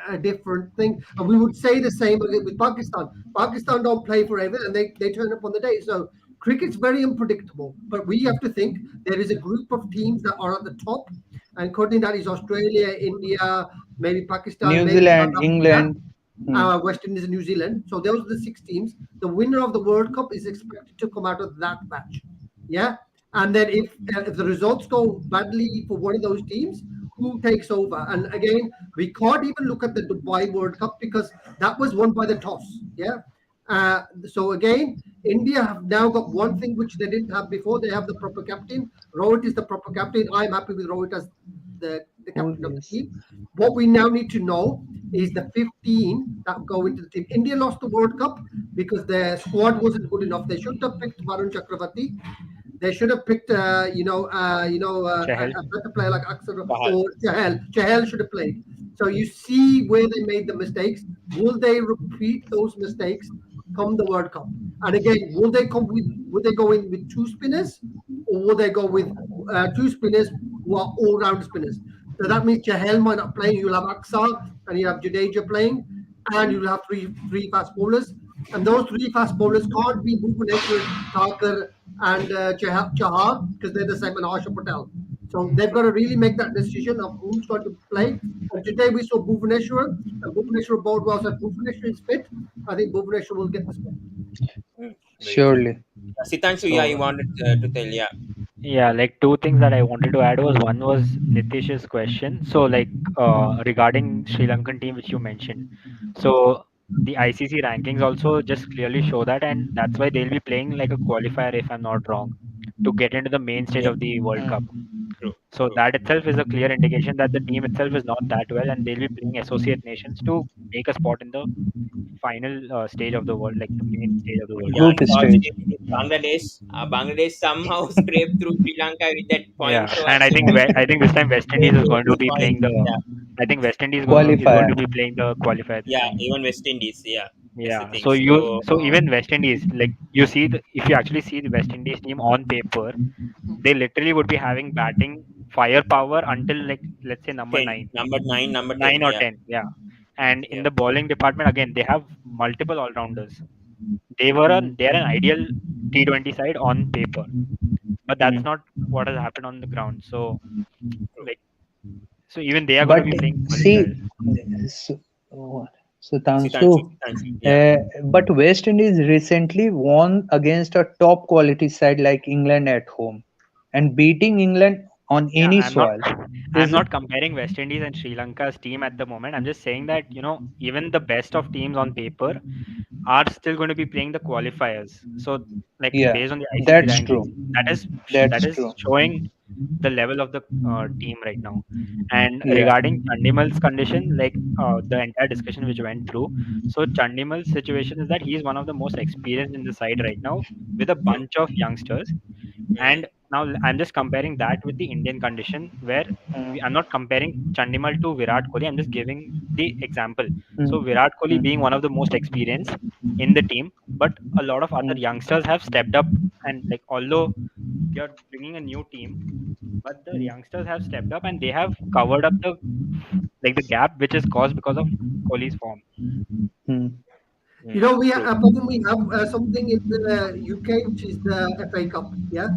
a different thing, and we would say the same with Pakistan. Pakistan don't play forever, and they turn up on the day. So cricket's very unpredictable, but we have to think there is a group of teams that are at the top, and currently that is Australia, India, maybe Pakistan, New maybe South Zealand, Africa, England. Hmm. West Indies and New Zealand. So those are the six teams. The winner of the World Cup is expected to come out of that batch. Yeah. And then if the results go badly for one of those teams, who takes over? And again, we can't even look at the Dubai World Cup because that was won by the toss. Yeah. So again, India have now got one thing which they didn't have before. They have the proper captain. Rohit is the proper captain. I'm happy with Rohit as the Who captain of the is team. What we now need to know is the 15 that go into the team. India lost the World Cup because their squad wasn't good enough. They should have picked Varun Chakravarti. They should have picked, Chahal. a better player like Axar Bahal. or Chahal. Chahal should have played. So you see where they made the mistakes. Will they repeat those mistakes come the World Cup? And again, will they go in with two spinners, or will they go with two spinners who are all-round spinners? So that means Chahal might not play. You'll have Aksar and you have Jadeja playing, and you'll have three fast bowlers. And those three fast bowlers can't be Bhuvaneshwar, Thakur, and Chahar because they're the same and Harsha Patel. So they've got to really make that decision of who's going to play. And today we saw Bhuvaneshwar, and Bhuvaneshwar bowled well. So if Bhuvaneshwar is fit, I think Bhuvaneshwar will get the spot. Very true. surely. Sitanshu, yeah, you So wanted to tell, yeah. yeah, like two things that I wanted to add was one was Nitish's question. So like regarding Sri Lankan team which you mentioned. So the ICC rankings also just clearly show that, and that's why they'll be playing like a qualifier if I'm not wrong to get into the main stage Yeah, of the World Cup. Hmm. true, So true. that itself is a clear indication that the team itself is not that well, and they'll be playing associate nations to make a spot in the final stage of the world, like the main stage of the World Yeah, Cup. Group stage. unfortunately, Bangladesh, Bangladesh somehow scraped through Sri Lanka with that point. Yeah, So I and I think think I think this time West they Indies is took going to the be point. playing the. Yeah, I think West Indies is going Qualifier. to be playing the qualifier this yeah, time. even West Indies. Yeah, that's the Yeah, thing. so So even West Indies, like you see if you actually see the West Indies team on paper, they literally would be having batting firepower until like let's say number 10, nine, number 9, number 10. 9 or Yeah, 10, yeah. And in yeah, the bowling department, again, they have multiple all rounders. Hmm. They're an ideal T20 side on paper, but Hmm. that's not what has happened on the ground. So true. like so even they are going to But be playing qualifiers. see, so, so Tanshu, Sitanshu, Sitanshu. Yeah, but West Indies recently won against a top quality side like England at home, and beating England on Yeah, any soil I'm is not comparing West Indies and Sri Lanka's team at the moment. I'm just saying that, even the best of teams on paper are still going to be playing the qualifiers. So like yeah, based on the ICC that's true. rankings, that That's is true. showing the level of the team right now. And Yeah. regarding Chandimal's condition, like the entire discussion which went through, so Chandimal's situation is that he is one of the most experienced in the side right now with a true. bunch of youngsters. Mm, And now I'm just comparing that with the Indian condition where Hmm. I'm not comparing Chandimal to Virat Kohli. I'm just giving the example. Hmm. So Virat Kohli Hmm. being one of the most experienced in the team, but a lot of other Hmm. youngsters have stepped up, and like although you're bringing a new team, but the Hmm. youngsters have stepped up and they have covered up the gap which is caused because of Kohli's form. Hmm. We true. Pawan, we have something in the UK which is the FA Cup. Yeah.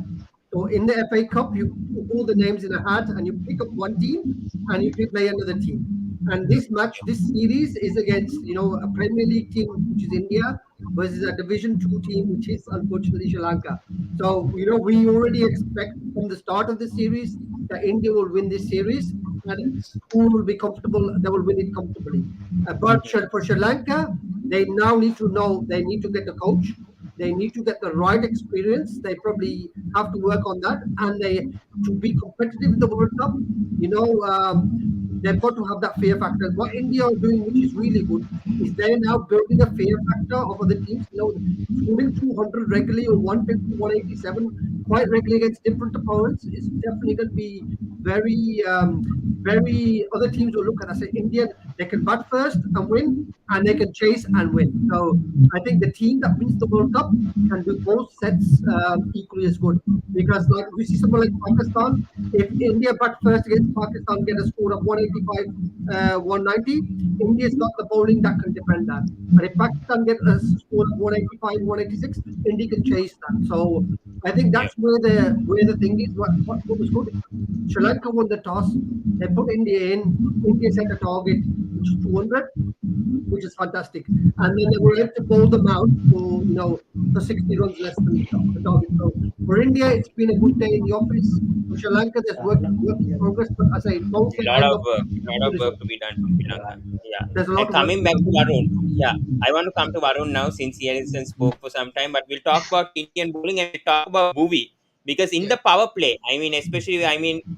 So in the FA Cup, you put all the names in a hat and you pick up one team and you play another team. And this match, this series is against, a Premier League team, which is India, versus a Division Two team, which is unfortunately Sri Lanka. So, we already expect from the start of the series that India will win this series, and who will be comfortable, they will win it comfortably. But for Sri Lanka, they now need to know, they need to get the coach, they need to get the right experience. They probably have to work on that, and they to be competitive in the World Cup. You know, they've got to have that fear factor. What India are doing, which is really good, is they're now building a fear factor of other teams. Scoring 200 regularly or 150, 187 quite regularly against different opponents is definitely going to be very, very. Other teams will look at us. Say Indian, they can bat first and win, and they can chase and win. So I think the team that wins the World Cup can do both sets equally as good. Because like we see someone like Pakistan, if India bat first against Pakistan, get a score of 185, 190, India's got the bowling that can defend that. And if Pakistan get a score of 185, 186, India can chase that. So I think Yeah. that's where the thing is. What was good, Sri Lanka won the toss. They put India in. India set a target, which is 200, which is fantastic. And then they were able to bowl them out for 60 runs less than the target. So for India, it's been a good day in the office. For Sri Lanka, there's work in progress. But as I don't A think lot end of of work, a lot good of work result. to be done for Sri Lanka. Yeah. There's a And lot of work to coming be back done. to Varun, yeah, I want to come to Varun now since he hasn't spoke for some time. But we'll talk about Indian bowling and we'll talk about Bhuvi because in Yeah. the power play, I mean, especially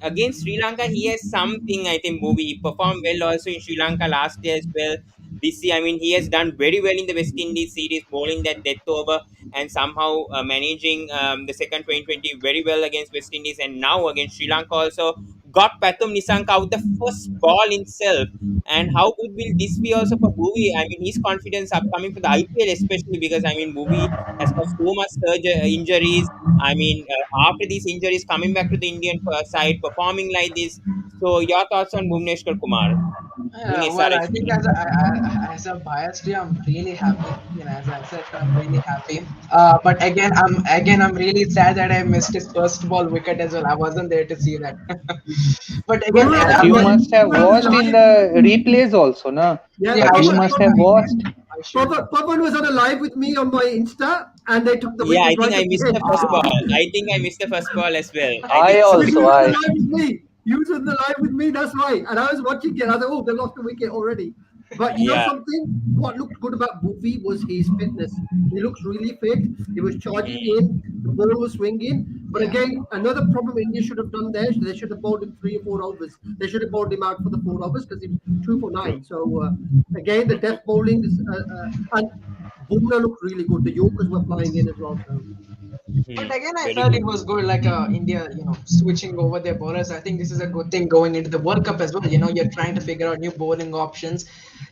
against Sri Lanka, he has something. I think Bhuvi he performed well also in Sri Lanka last year as well. This year, I mean, he has done very well in the West Indies series, bowling that death over and somehow managing the second 2020 very well against West Indies and now against Sri Lanka also got Pathum Nisanka out the first ball itself. And how good will this be also for Bhuvi? I mean, his confidence upcoming for the IPL, especially because I mean, Bhuvi has got so much injuries. I mean, after these injuries, coming back to the Indian side, performing like this. So, your thoughts on Bhuvneshwar Kumar doing Well, I SRH? think as a bias team, I'm really happy. As I said, I'm really happy. But I'm really sad that I missed his first ball wicket as well. I wasn't there to see that. But We again, were But actually you watching must have Pavan watched in live. the replays also, na? Yeah, yeah, But I you should must have watched. I should have. Pavan was on a live with me on my Insta, and they took the Yeah, I wicket think right I at missed the the end. first ball. Ah, I think I missed the first ball as well. I I did So see he also, was on the I. live with me. He was on the live with me. That's right. And I was watching it. I thought, oh, they lost the wicket already. But you know Yeah. something? What looked good about Buffy was his fitness. He looks really fit. He was charging in. Mm, The ball was swinging. But yeah. again, another problem India should have done there. They should have bowled him 3 or 4 overs. They should have bowled him out for the 4 overs because he was two for true. nine. So again, the death bowling is, and Bumrah looked really good. The Yorkers were flying in as well. So But Mm, again, I very felt good. it was good, like India, switching over their bowlers. I think this is a good thing going into the World Cup as well. You're trying to figure out new bowling options.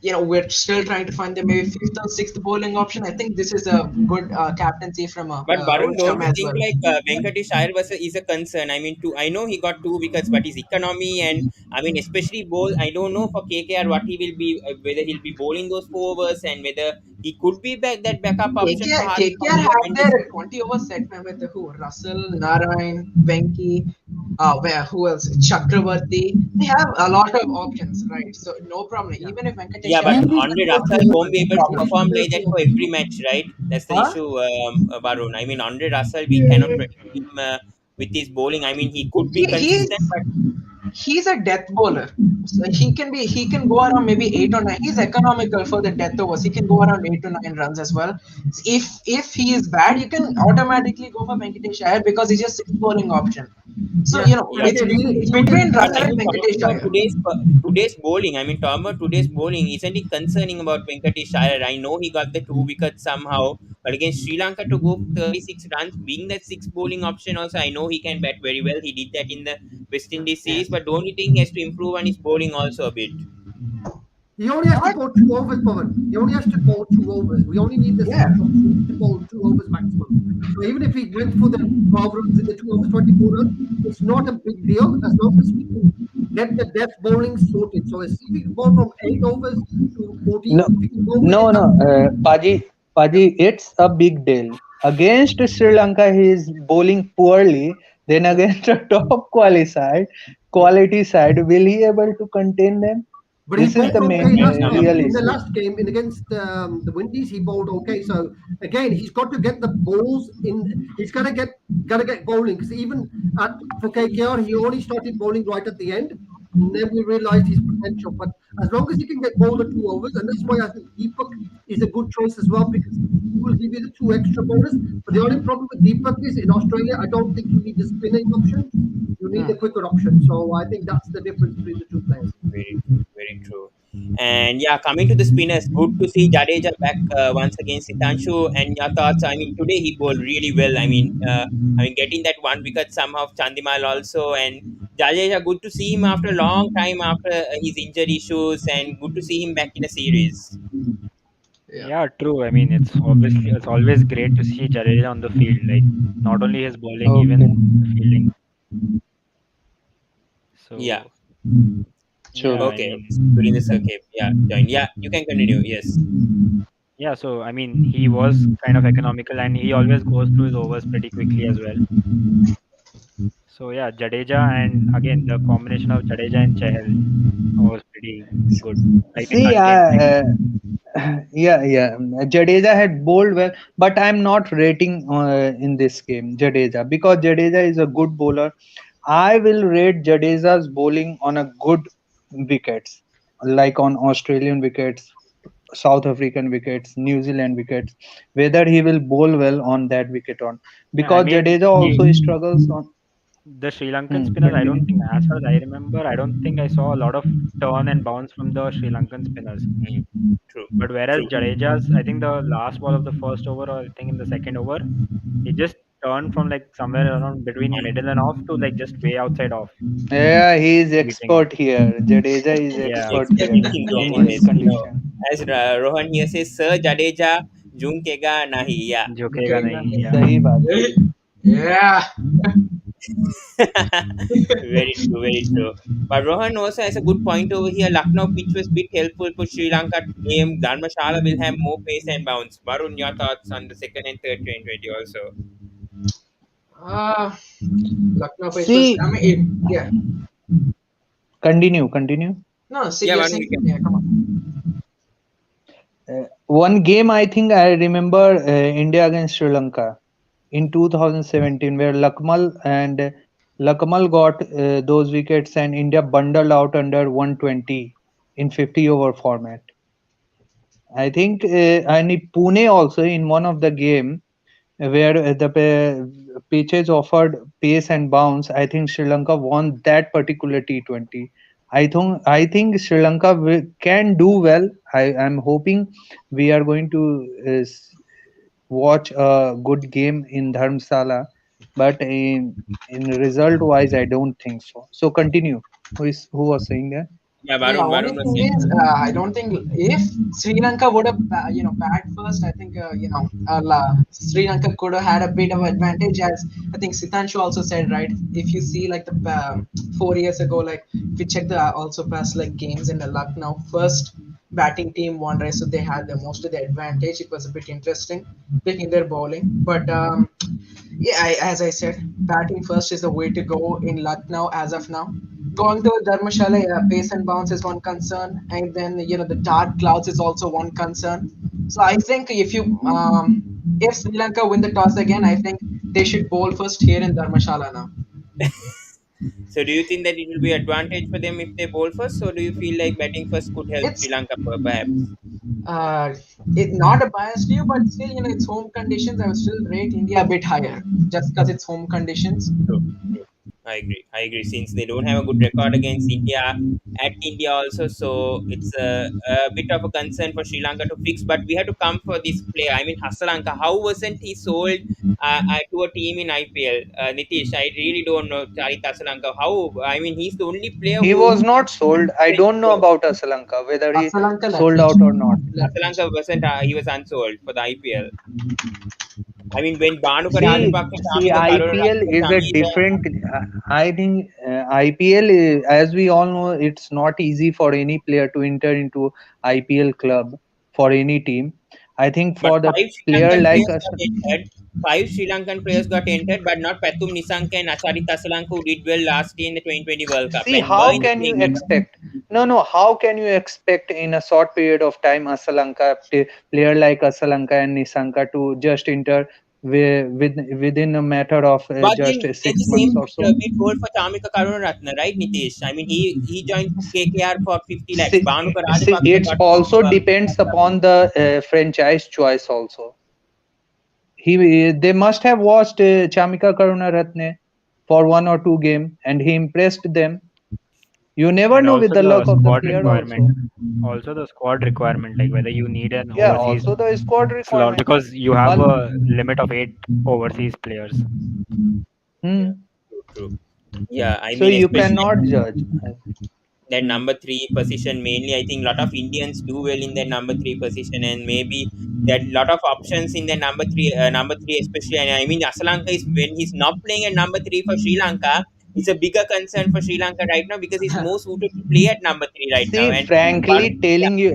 We're still trying to find the maybe fifth or sixth bowling option. I think this is a good captaincy from But Varun, Rohit don't Sharma you as think well. like Venkatesh Iyer is a concern? I mean, I know he got 2 wickets, but his economy and I mean, especially bowl. I don't know for KKR what he will be, whether he'll be bowling those 4 overs and whether he could be that backup option for Hardik KKR Pandya had when this. their 20 over set with who? Russell, Narayan, Venki, who else? Chakravarti. They have a lot of options, right? So no problem. yeah, Even if Venkatesh Yeah, but Iyer he needs to Andre bowl Russell two won't overs. be able to He problem. needs to perform bowl like that two for overs. every match, right? That's the Huh? issue, Varun. I mean, Andre Russell, we cannot predict him with his bowling. I mean, he could be He consistent, he's but he's a death bowler. So he can go around maybe 8 or 9. He's economical for the death overs. He can go around 8 to 9 runs as well. If he is bad, you can automatically go for Venkatesh Iyer because he's just sixth bowling option. So Yeah, yeah, he did. it's He did. between but Russell I and mean, talking Venkatesh about Iyer. today's bowling, I mean, talking about today's bowling, isn't it concerning about Venkatesh Iyer? I know he got the 2 wickets somehow, but against Sri Lanka to go for 36 runs, being that six bowling option, also I know he can bat very well. He did that in the West Indies Yeah. series, but don't you think he has to improve on his bowling also a bit? He only has to Not bowl 2 overs, Pavan. He only has to bowl 2 overs. We only need the yeah. six. He needs to bowl 2 overs maximum. So even if he went for the 12 runs in the 2 overs, 24 runs, it's not a big deal as long as we can get the death bowling sorted. So if we can bowl from 8 overs to 14, No, if we can go with it, no, that no, would be good. Paji, it's a big deal. Against Sri Lanka, he is bowling poorly. Then Yeah, against a top yeah. quality side, will he able to contain them? But he This is bowled the okay main That's last some game. of real In the issue. last game, in against the Windies, he bowled okay. So again, he's got to get the balls in. He's got to get bowling, because even for KKR, he only started bowling right at the end. And then we realised his potential. But as long as he can get bowled at 2 overs, and that's why I think Deepak is a good choice as well, because he will give you the two extra bowlers. But the only problem with Deepak is in Australia, I don't think you need the spinning option. You need the quicker option. So I think that's the difference between the two players. very true, very true. And yeah, coming to the spinners, good to see Jadeja back once again. Sitanshu, and your thoughts? I mean, today he bowled really well. I mean, getting that one wicket somehow, Chandimal also, and Jadeja, good to see him after a long time after his injury issues, and good to see him back in a series. Yeah. Yeah, true. I mean, it's always great to see Jadeja on the field. Like not only his bowling, Okay, even the fielding. Yeah. So yeah, sure. I Okay. mean, During the circuit. Yeah. Join. Yeah. You can continue. Yes. yeah. So I mean, he was kind of economical, and he always goes through his overs pretty quickly as well. So yeah, Jadeja, and again the combination of Jadeja and Chahal was pretty good. Like they See, contained like yeah. Jadeja had bowled well, but I'm not rating in this game Jadeja, because Jadeja is a good bowler. I will rate Jadeja's bowling on a good wickets, like on Australian wickets, South African wickets, New Zealand wickets, whether he will bowl well on that wicket on, yeah. I because mean, Jadeja also struggles on. the Sri Lankan spinners. I don't Continue. think, as far as I remember, I don't think I saw a lot of turn and bounce from the Sri Lankan spinners. Mm. True. But whereas True. Jadeja's, I think the last ball of the first over, or I think in the second over, he just turned from like somewhere around between On. middle and off to like just way outside off, Yeah, he is beating. expert here. Jadeja is Yeah, expert Expert here in Hindi in always. his condition. As Rohan here says, Sir Jadeja, Junkega nahi. Yeah. झुकेगा Okay. नहीं. Yeah. सही बात है. Yeah. Very true, very true. But Rohan also has a good point over here. Lucknow pitch was bit helpful for Sri Lanka game. Dharmashala will have more pace and bounce. Varun, your thoughts on the second and third T20 also? Uh, Lucknow pitch was. See, I mean, yeah. continue. No, see, Yeah, you're Varun, saying. you can. Yeah, come on. One game I think I remember, India against Sri Lanka in 2017, where Lakmal got those wickets, and India bundled out under 120 in 50 over format. I think, and Pune also in one of the game, where the pitches offered pace and bounce. I think Sri Lanka won that particular T20. I think Sri Lanka can do well. I am hoping we are going to watch a good game in Dharmsala, but in result wise, I don't think so. So continue. Who was saying that? Yeah, Yeah, only Varun was thing saying. is, I don't think if Sri Lanka would have, bat first, I think, Sri Lanka could have had a bit of advantage. As I think Sitanshu also said, right? If you see like the 4 years ago, like if you check the also past like games in the Lucknow, first batting team won, right? So they had the most of the advantage. It was a bit interesting picking their bowling, but yeah, as I said, batting first is the way to go in Lucknow as of now. Going to Dharmashala, yeah, pace and bounce is one concern, and then the dark clouds is also one concern. So I think if Sri Lanka win the toss again, I think they should bowl first here in Dharmashala now. So, do you think that it will be advantage for them if they bowl first, or do you feel like batting first could help Sri It's Lanka perhaps? uh, not a bias to you, but still, it's home conditions. I would still rate India a bit higher just because it's home conditions. True, true. I agree. I agree. Since they don't have a good record against India at India also, so it's a bit of a concern for Sri Lanka to fix. But we have to come for this player. I mean, Hasalanka. How wasn't he sold to a team in IPL? Nitish, I really don't know Charit Hasalanka. How? I mean, he's the only player He who was not sold. I don't know about Asalanka whether he Asalanka left sold it. out or not. Left it. Hasalanka wasn't. He was unsold for the IPL. I mean, when Bhanukar See, Rajapaksa, see, Shamika Karora IPL is Rajapaksa a is there. different. I think IPL, as we all know, it's not easy for any player to enter into IPL club for any team. I think But for the five Sri player Lankan like players us, got entered. Five Sri Lankan players got entered, but not Pathum Nisanka and Acharita Tasalanka, who did well last year in the 2020 World Cup see and were how in the can you playing 11. expect? No, no. How can you expect in a short period of time Asalanka player like Asalanka and Nisanka to just enter within a matter of But just then at the 6 months same or point, so? we told for Chamika Karunaratne, right, Nitish? I mean, he joined KKR for 50 lakhs. See, Bhanuka see, Rajapaksa it's got also for depends upon the franchise choice also. They must have watched Chamika Karunaratne for 1 or 2 game, and he impressed them. You never And know with also the the luck of the squad player requirement. also. Also the squad requirement, like whether you need an Yeah, overseas also the squad slot, requirement. because you have Al- a limit of 8 overseas players. yeah, hmm. true, true. Yeah, I So mean, you especially cannot judge. that Hmm. number three position mainly. I think a lot of Indians do well in that number three position, and maybe that lot of options in the number three especially. And I mean, Asalanka is when he's not playing at number three for Sri Lanka. It's a bigger concern for Sri Lanka right now because he's more suited to play at number three right now. See, And one, frankly, yeah, telling you,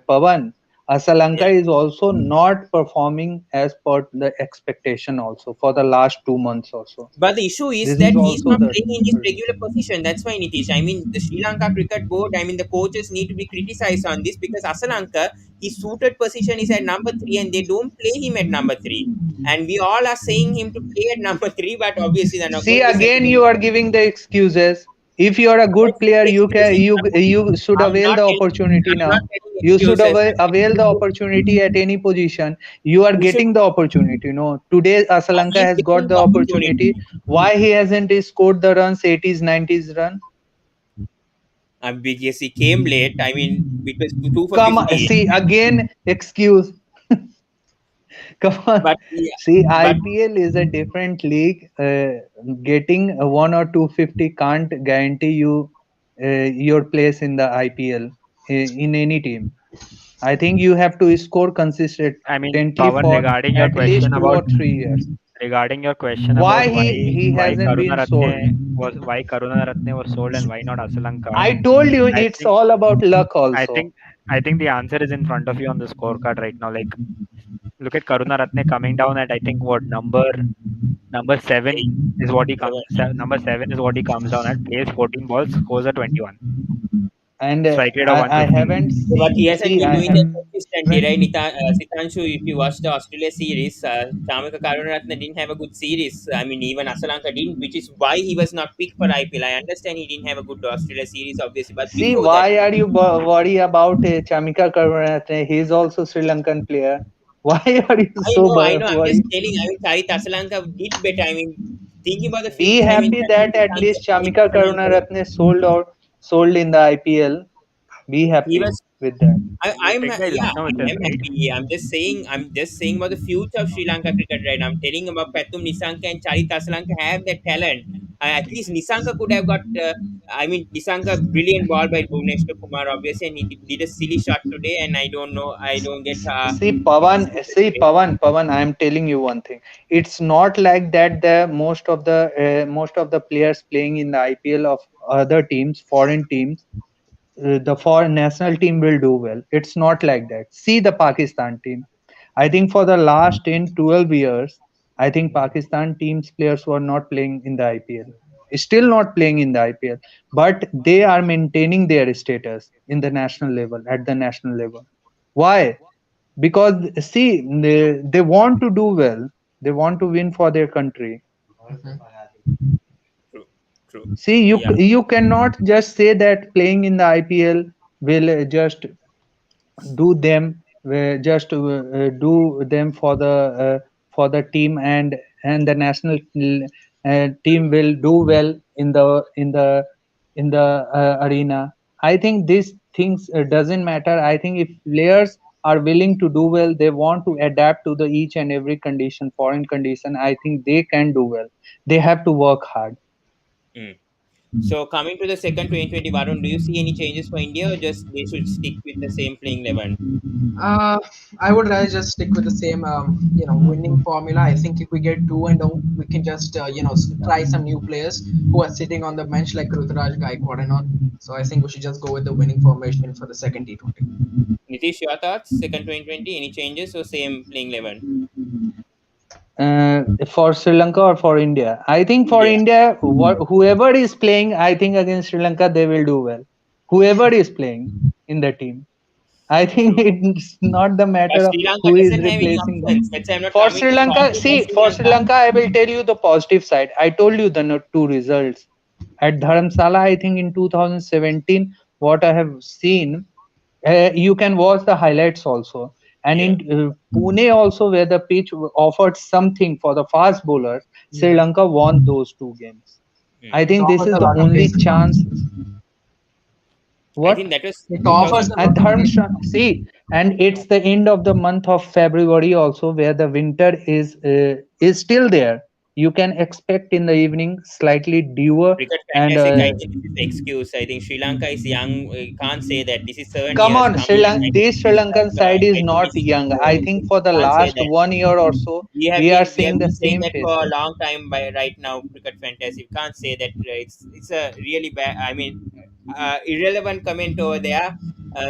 Pavan, yeah. Asalanka is also not performing as per the expectation also for the last 2 months also. But the issue is This is that he's also not the playing in his regular position. That's why, Nitish. I mean, the Sri Lanka Cricket Board, I mean, the coaches need to be criticized on this because Asalanka, his suited position is at number three and they don't play him at number three. And we all are saying him to play at number three, but obviously they're not see going to send again him. you are giving the excuses. If you are a good That's not player, you can excuses. you should I'm avail not the telling, opportunity I'm not now. telling You should excuses. avail the opportunity at any position. You are You should, getting the opportunity. No, today Asalanka he's has got getting the the opportunity. opportunity. Why he hasn't scored the runs, 80s, 90s run? Because he came late. I mean, it was two for Come, 50. see again excuse. Come on. But yeah, See, but IPL is a different league. Getting a 1 or 250 can't guarantee you your place in the IPL in any team. I think you have to score I mean, consistently Pawan, for at least 2 or 3 years. regarding your question Why about he why hasn't been sold? Karuna Ratne was sold and why not Asalanka. I told you I it's think all about luck I also. think I think the answer is in front of you on the scorecard right now. Like, look at Karuna Ratne coming down at, I think, what number seven eight, is what he comes. seven, yeah. Number seven is what he comes down at. Plays 14 balls, scores a 21, And strike rate of I 150. haven't But he hasn't see been I doing that haven't consistently, right? Sitanshu, if you watch the Australia series, Chamika Karunaratne didn't have a good series. I mean, even Asalanka didn't, which is why he was not picked for IPL. I understand he didn't have a good Australia series, obviously, but see before that, why are you worry about Chamika Karunaratne? He's also Sri Lankan player. Why are you so I know. I'm just worried? telling. I mean, Charit Asalanka did better. I mean, thinking about the Be future, I mean, happy that at least Charit Chamika Asalanka, Karunaratne sold in the IPL. Be he happy was with that. You I'm picked the yeah, Lucknow I itself, am right? happy. I'm just saying about the future of Sri Lanka cricket right now. I'm telling about Pathum Nisanka and Charit Asalanka have that talent. At least Nisanka could have got. I mean, Nisanka brilliant ball by Bhuvneshwar Kumar obviously, and he did a silly shot today. And I don't know. I don't get Pavan. I am telling you one thing. It's not like that. The most of the players playing in the IPL of other teams, foreign teams, the foreign national team will do well. It's not like that. See the Pakistan team. I think for the last 10, 12 years, I think Pakistan teams players were not playing in the IPL. Still not playing in the IPL, but they are maintaining their status in the national level, at the national level. Why? Because see, they want to do well. They want to win for their country. Mhm. true, true. See, Yeah, you cannot just say that playing in the IPL will just do them for the team, and the national team will do well in the arena. I think these things doesn't matter. I think if players are willing to do well, they want to adapt to the each and every condition, foreign condition, I think they can do well. They have to work hard. mm. So coming to the second 2020, Varun, do you see any changes for India, or just they should stick with the same playing 11? Uh, I would rather just stick with the same, winning formula. I think if we get 2-0, we can just, try some new players who are sitting on the bench like Ruturaj Gaikwad and all. So I think we should just go with the winning formation for the second T20. Nitish, your thoughts? Second 2020, any changes or same playing 11? For Sri Lanka or for India? I think for India. India, whoever is playing, I think against Sri Lanka, they will do well. Whoever is playing in the team. I think True. it's not the But matter of Sri Lanka who is doesn't have any replacing them. options. That's why I'm not For coming Sri to Lanka, starting for see, Sri for Sri Lanka. Lanka, I will tell you the positive side. I told you the two results. At Dharamsala, I think in 2017, what I have seen, you can watch the highlights also. And Yeah. in Pune also, where the pitch offered something for the fast bowlers, Sri Yeah, Lanka won those two games. I Hmm. it think this offers is a the lot of only pace chance. advantages. I think What? that was It offers a 2000. At lot of pace Dharamshala, advantages. see, and it's the end of the month of February also, where the winter is still there. You can expect in the evening slightly dewer Cricket and fantastic, I think this is the excuse. I think Sri Lanka is young. We can't say that. This is 7 come years on, coming. I think This Sri this is Lankan side is getting not disease. young. So I think for the can't say last that. 1 year or so, we are We seeing have the been saying same that for a faces. long time. By right now, cricket fantasy, we can't say that it's a really bad. I mean, irrelevant comment over there.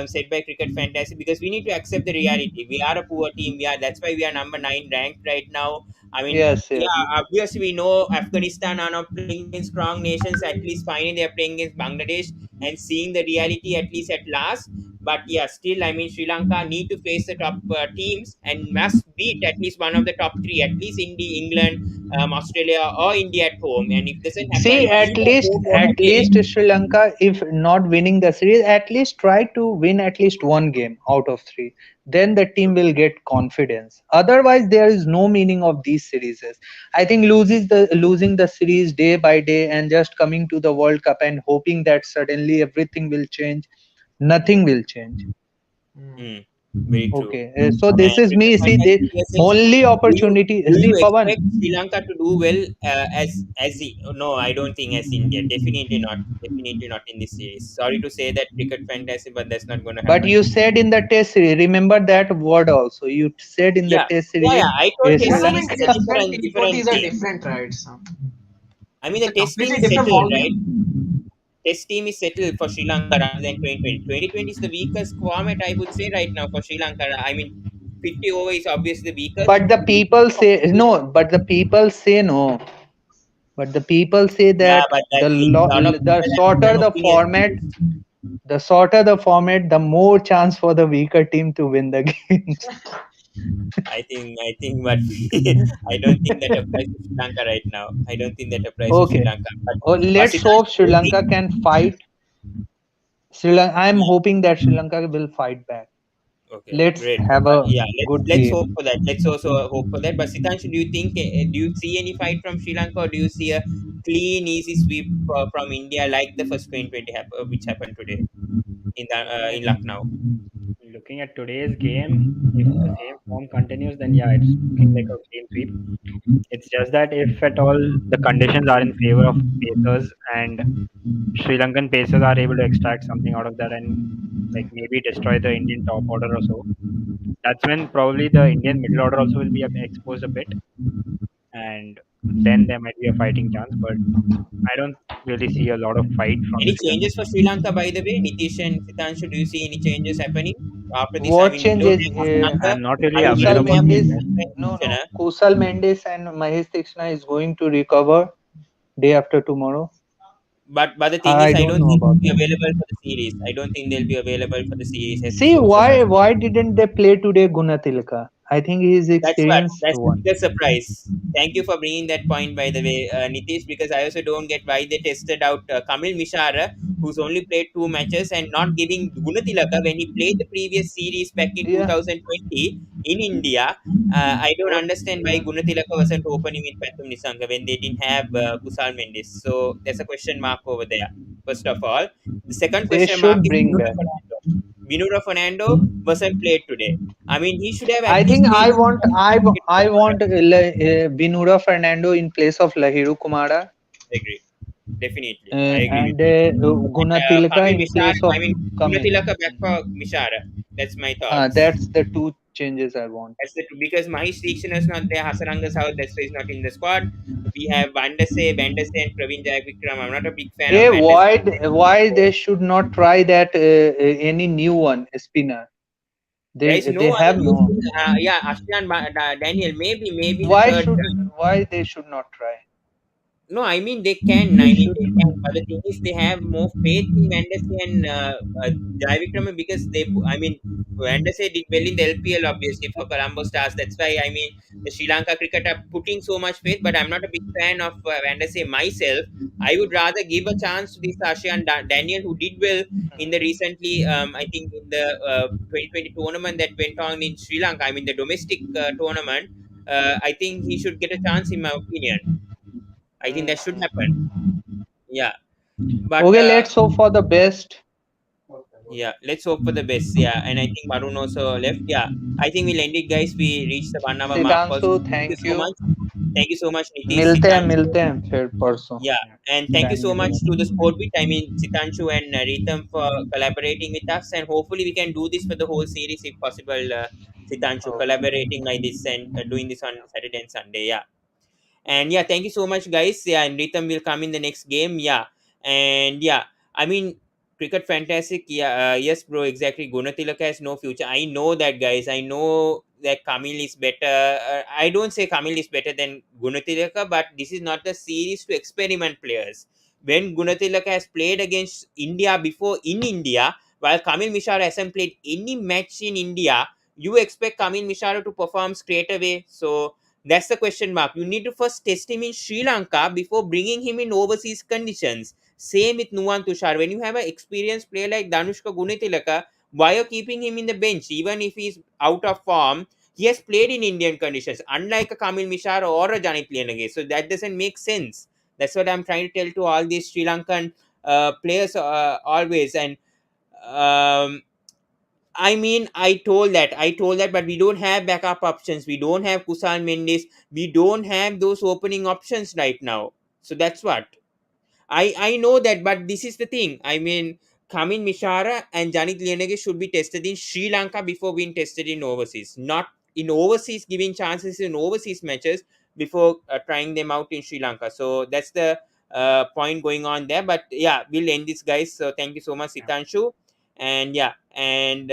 Said by cricket fantasy, because we need to accept the reality. We are a poor team. That's why we are number 9 ranked right now. I mean, Yes, yeah, yes. obviously we know Afghanistan are not playing against strong nations. At least finally they are playing against Bangladesh and seeing the reality at least at last. But yeah, still, I mean, Sri Lanka need to face the top teams and must beat at least one of the top three, at least India, England, Australia, or India at home. And if doesn't happen, See, either home or away. at least Sri Lanka, if not winning the series, at least try to win at least one game out of three. Then the team will get confidence. Otherwise, there is no meaning of these series. I think losing the series day by day and just coming to the World Cup and hoping that suddenly everything will change. Yeah. Nothing will change. Mm. Hmm. Very true. Okay, so And this is cricket me. See, the fantasy versus only opportunity. do you See, Pavan, expect Sri Lanka to do well no, I don't think as India. Definitely not. Definitely not in this series. Sorry to say that cricket fantasy, but that's not going to but happen. you said in the test series, remember that word also. You said in the Yeah, test yeah, series, yeah. I told Sri Yeah, test I series mean, is Lanka. a yeah, even different T20s are thing. different, right? So I mean, it's the a test team completely is different settled, ball right? game. Test team is settled for Sri Lanka rather than 2020. 2020 is the weakest format, I would say, right now for Sri Lanka. I mean, 50 over is obviously the weakest. But the people say no. But the people say no. But the people say Yeah, that but that a lot of the people have shorter different the opinions on format, this. the more chance for the weaker team to win the games. But I don't think that applies to Sri Lanka right now. I don't think that applies to Sri Okay. Lanka. But Oh, let's Siddharth, hope do Sri you think? Lanka can fight. I'm Yeah, hoping that Sri Lanka will fight back. okay, Let's great. have a Yeah, good let's hope game. for that. Let's also hope for that. But Siddharth, do you see any fight from Sri Lanka, or do you see a clean, easy sweep from India like the first 2020 which happened today in Yes. Lucknow? Looking at today's game, if the same form continues, then yeah, it's looking like a clean sweep. It's just that if at all the conditions are in favor of Pacers and Sri Lankan Pacers are able to extract something out of that and like maybe destroy the Indian top order or so, that's when probably the Indian middle order also will be exposed a bit, and then there might be a fighting chance. But I don't really see a lot of fight from Any Sri Lanka. changes for Sri Lanka, by the way? Nitish and Sitanshu, do you see any changes happening after this? I What mean, we don't changes? have Hassananga. I'm not I really mean, we aware Kusal don't about have this Mendes, yet. Kishan. Kusal Mendes and Mahesh Tikshna is going to recover day after tomorrow. But the thing is, I I don't don't know think about they'll be that. available for the series. I don't think they'll be available for the series as the See, sources are. why didn't they play today Gunatilka? I think he is experienced That's the one. biggest surprise. Thank you for bringing that point, by the way, Nitish, because I also don't get why they tested out Kamil Mishara, who's only played 2 matches, and not giving Gunatilaka when he played the previous series back in Yeah. 2020 in India. I don't What? understand why Yeah. Gunatilaka wasn't opening with Pathum Nisanga when they didn't have Kusal Mendes. So there's a question mark over there. First of all, the second They question mark should is bring Vinod back. Fernando. Vinod Fernando wasn't played today. I mean, he should have at I least think played some cricket for I want Binura Fernando in place of Lahiru Kumara, I agree. Definitely. I agree with and you. And Gunatilaka Kamil in Mishar, place of I mean, Kamil. Gunatilaka back for Mishara. That's my thoughts. That's the two changes I want. That's the because Mahesh Deekshana is not there. Hasaranga's out. That's why he's not in the squad. We have Vandase, and Praveen Jayakram. I'm not a big fan of Hey, Vandase. why they should not try that any new one spinner? There is They no other have news. no. Yeah, Ashian Daniel, maybe the Why third. should why they should not try? No, I mean they can. They I mean should. they can. But the thing is, they have more faith in Vandase and Jayavikrama because they. I mean, Vandase did well in the LPL, obviously for Colombo Stars. That's why I mean the Sri Lanka cricket are putting so much faith. But I'm not a big fan of Vandase myself. I would rather give a chance to this Ashian Daniel who did well in the recently. I think in the 2020 tournament that went on in Sri Lanka. I mean the domestic tournament. I think he should get a chance, in my opinion. I think that should happen. Yeah, but Okay, let's hope for the best. yeah, let's hope for the best. Yeah, and I think Varun also left. Yeah, I think we'll end it, guys. We reached the 1 hour mark. Also, Sitanshu thank you thank so you much. Thank you so much, Nitish, Sitanshu. मिलते हैं फिर परसों Yeah, and thank you Thank so you so much much. to the sport bit. I mean, Sitanshu and Ritam for collaborating with us, and hopefully we can do this for the whole series if possible. Sitanshu collaborating like this and doing this on Saturday and Sunday. Yeah. And yeah, thank you so much, guys. Yeah, and Rhythm will come in the next game. Yeah, and yeah, I mean, cricket fantastic. Yeah, yes, bro, exactly. Gunatilaka has no future. I know that, guys. I know that Kamil is better. I don't say Kamil is better than Gunatilaka, but this is not the series to experiment players. When Gunatilaka has played against India before in India, while Kamil Mishara hasn't played any match in India, you expect Kamil Mishara to perform straight away. So that's the question mark. You need to first test him in Sri Lanka before bringing him in overseas conditions. Same with Nuwan Tushar. When you have an experienced player like Danushka Gunatilaka, why are keeping him in the bench? Even if he's out of form, he has played in Indian conditions, unlike a Kamil Mishar or a Janit Lianage. So that doesn't make sense. That's what I'm trying to tell to all these Sri Lankan players always. And um, I told that, but we don't have backup options. We don't have Kusan Mendes. We don't have those opening options right now. So that's what. I know that, but this is the thing. I mean, Kamin Mishara and Janit Lianage should be tested in Sri Lanka before being tested in overseas. Not in overseas, giving chances in overseas matches before trying them out in Sri Lanka. So that's the point going on there. But yeah, we'll end this, guys. So thank you so much, Yeah. Sitanshu. And yeah, and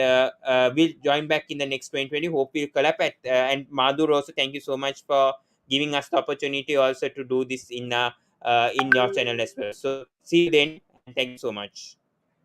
we'll join back in the next 2020. Hope we'll collab at and Madhur also. Thank you so much for giving us the opportunity also to do this in your channel as well. So see you then, and thank you so much.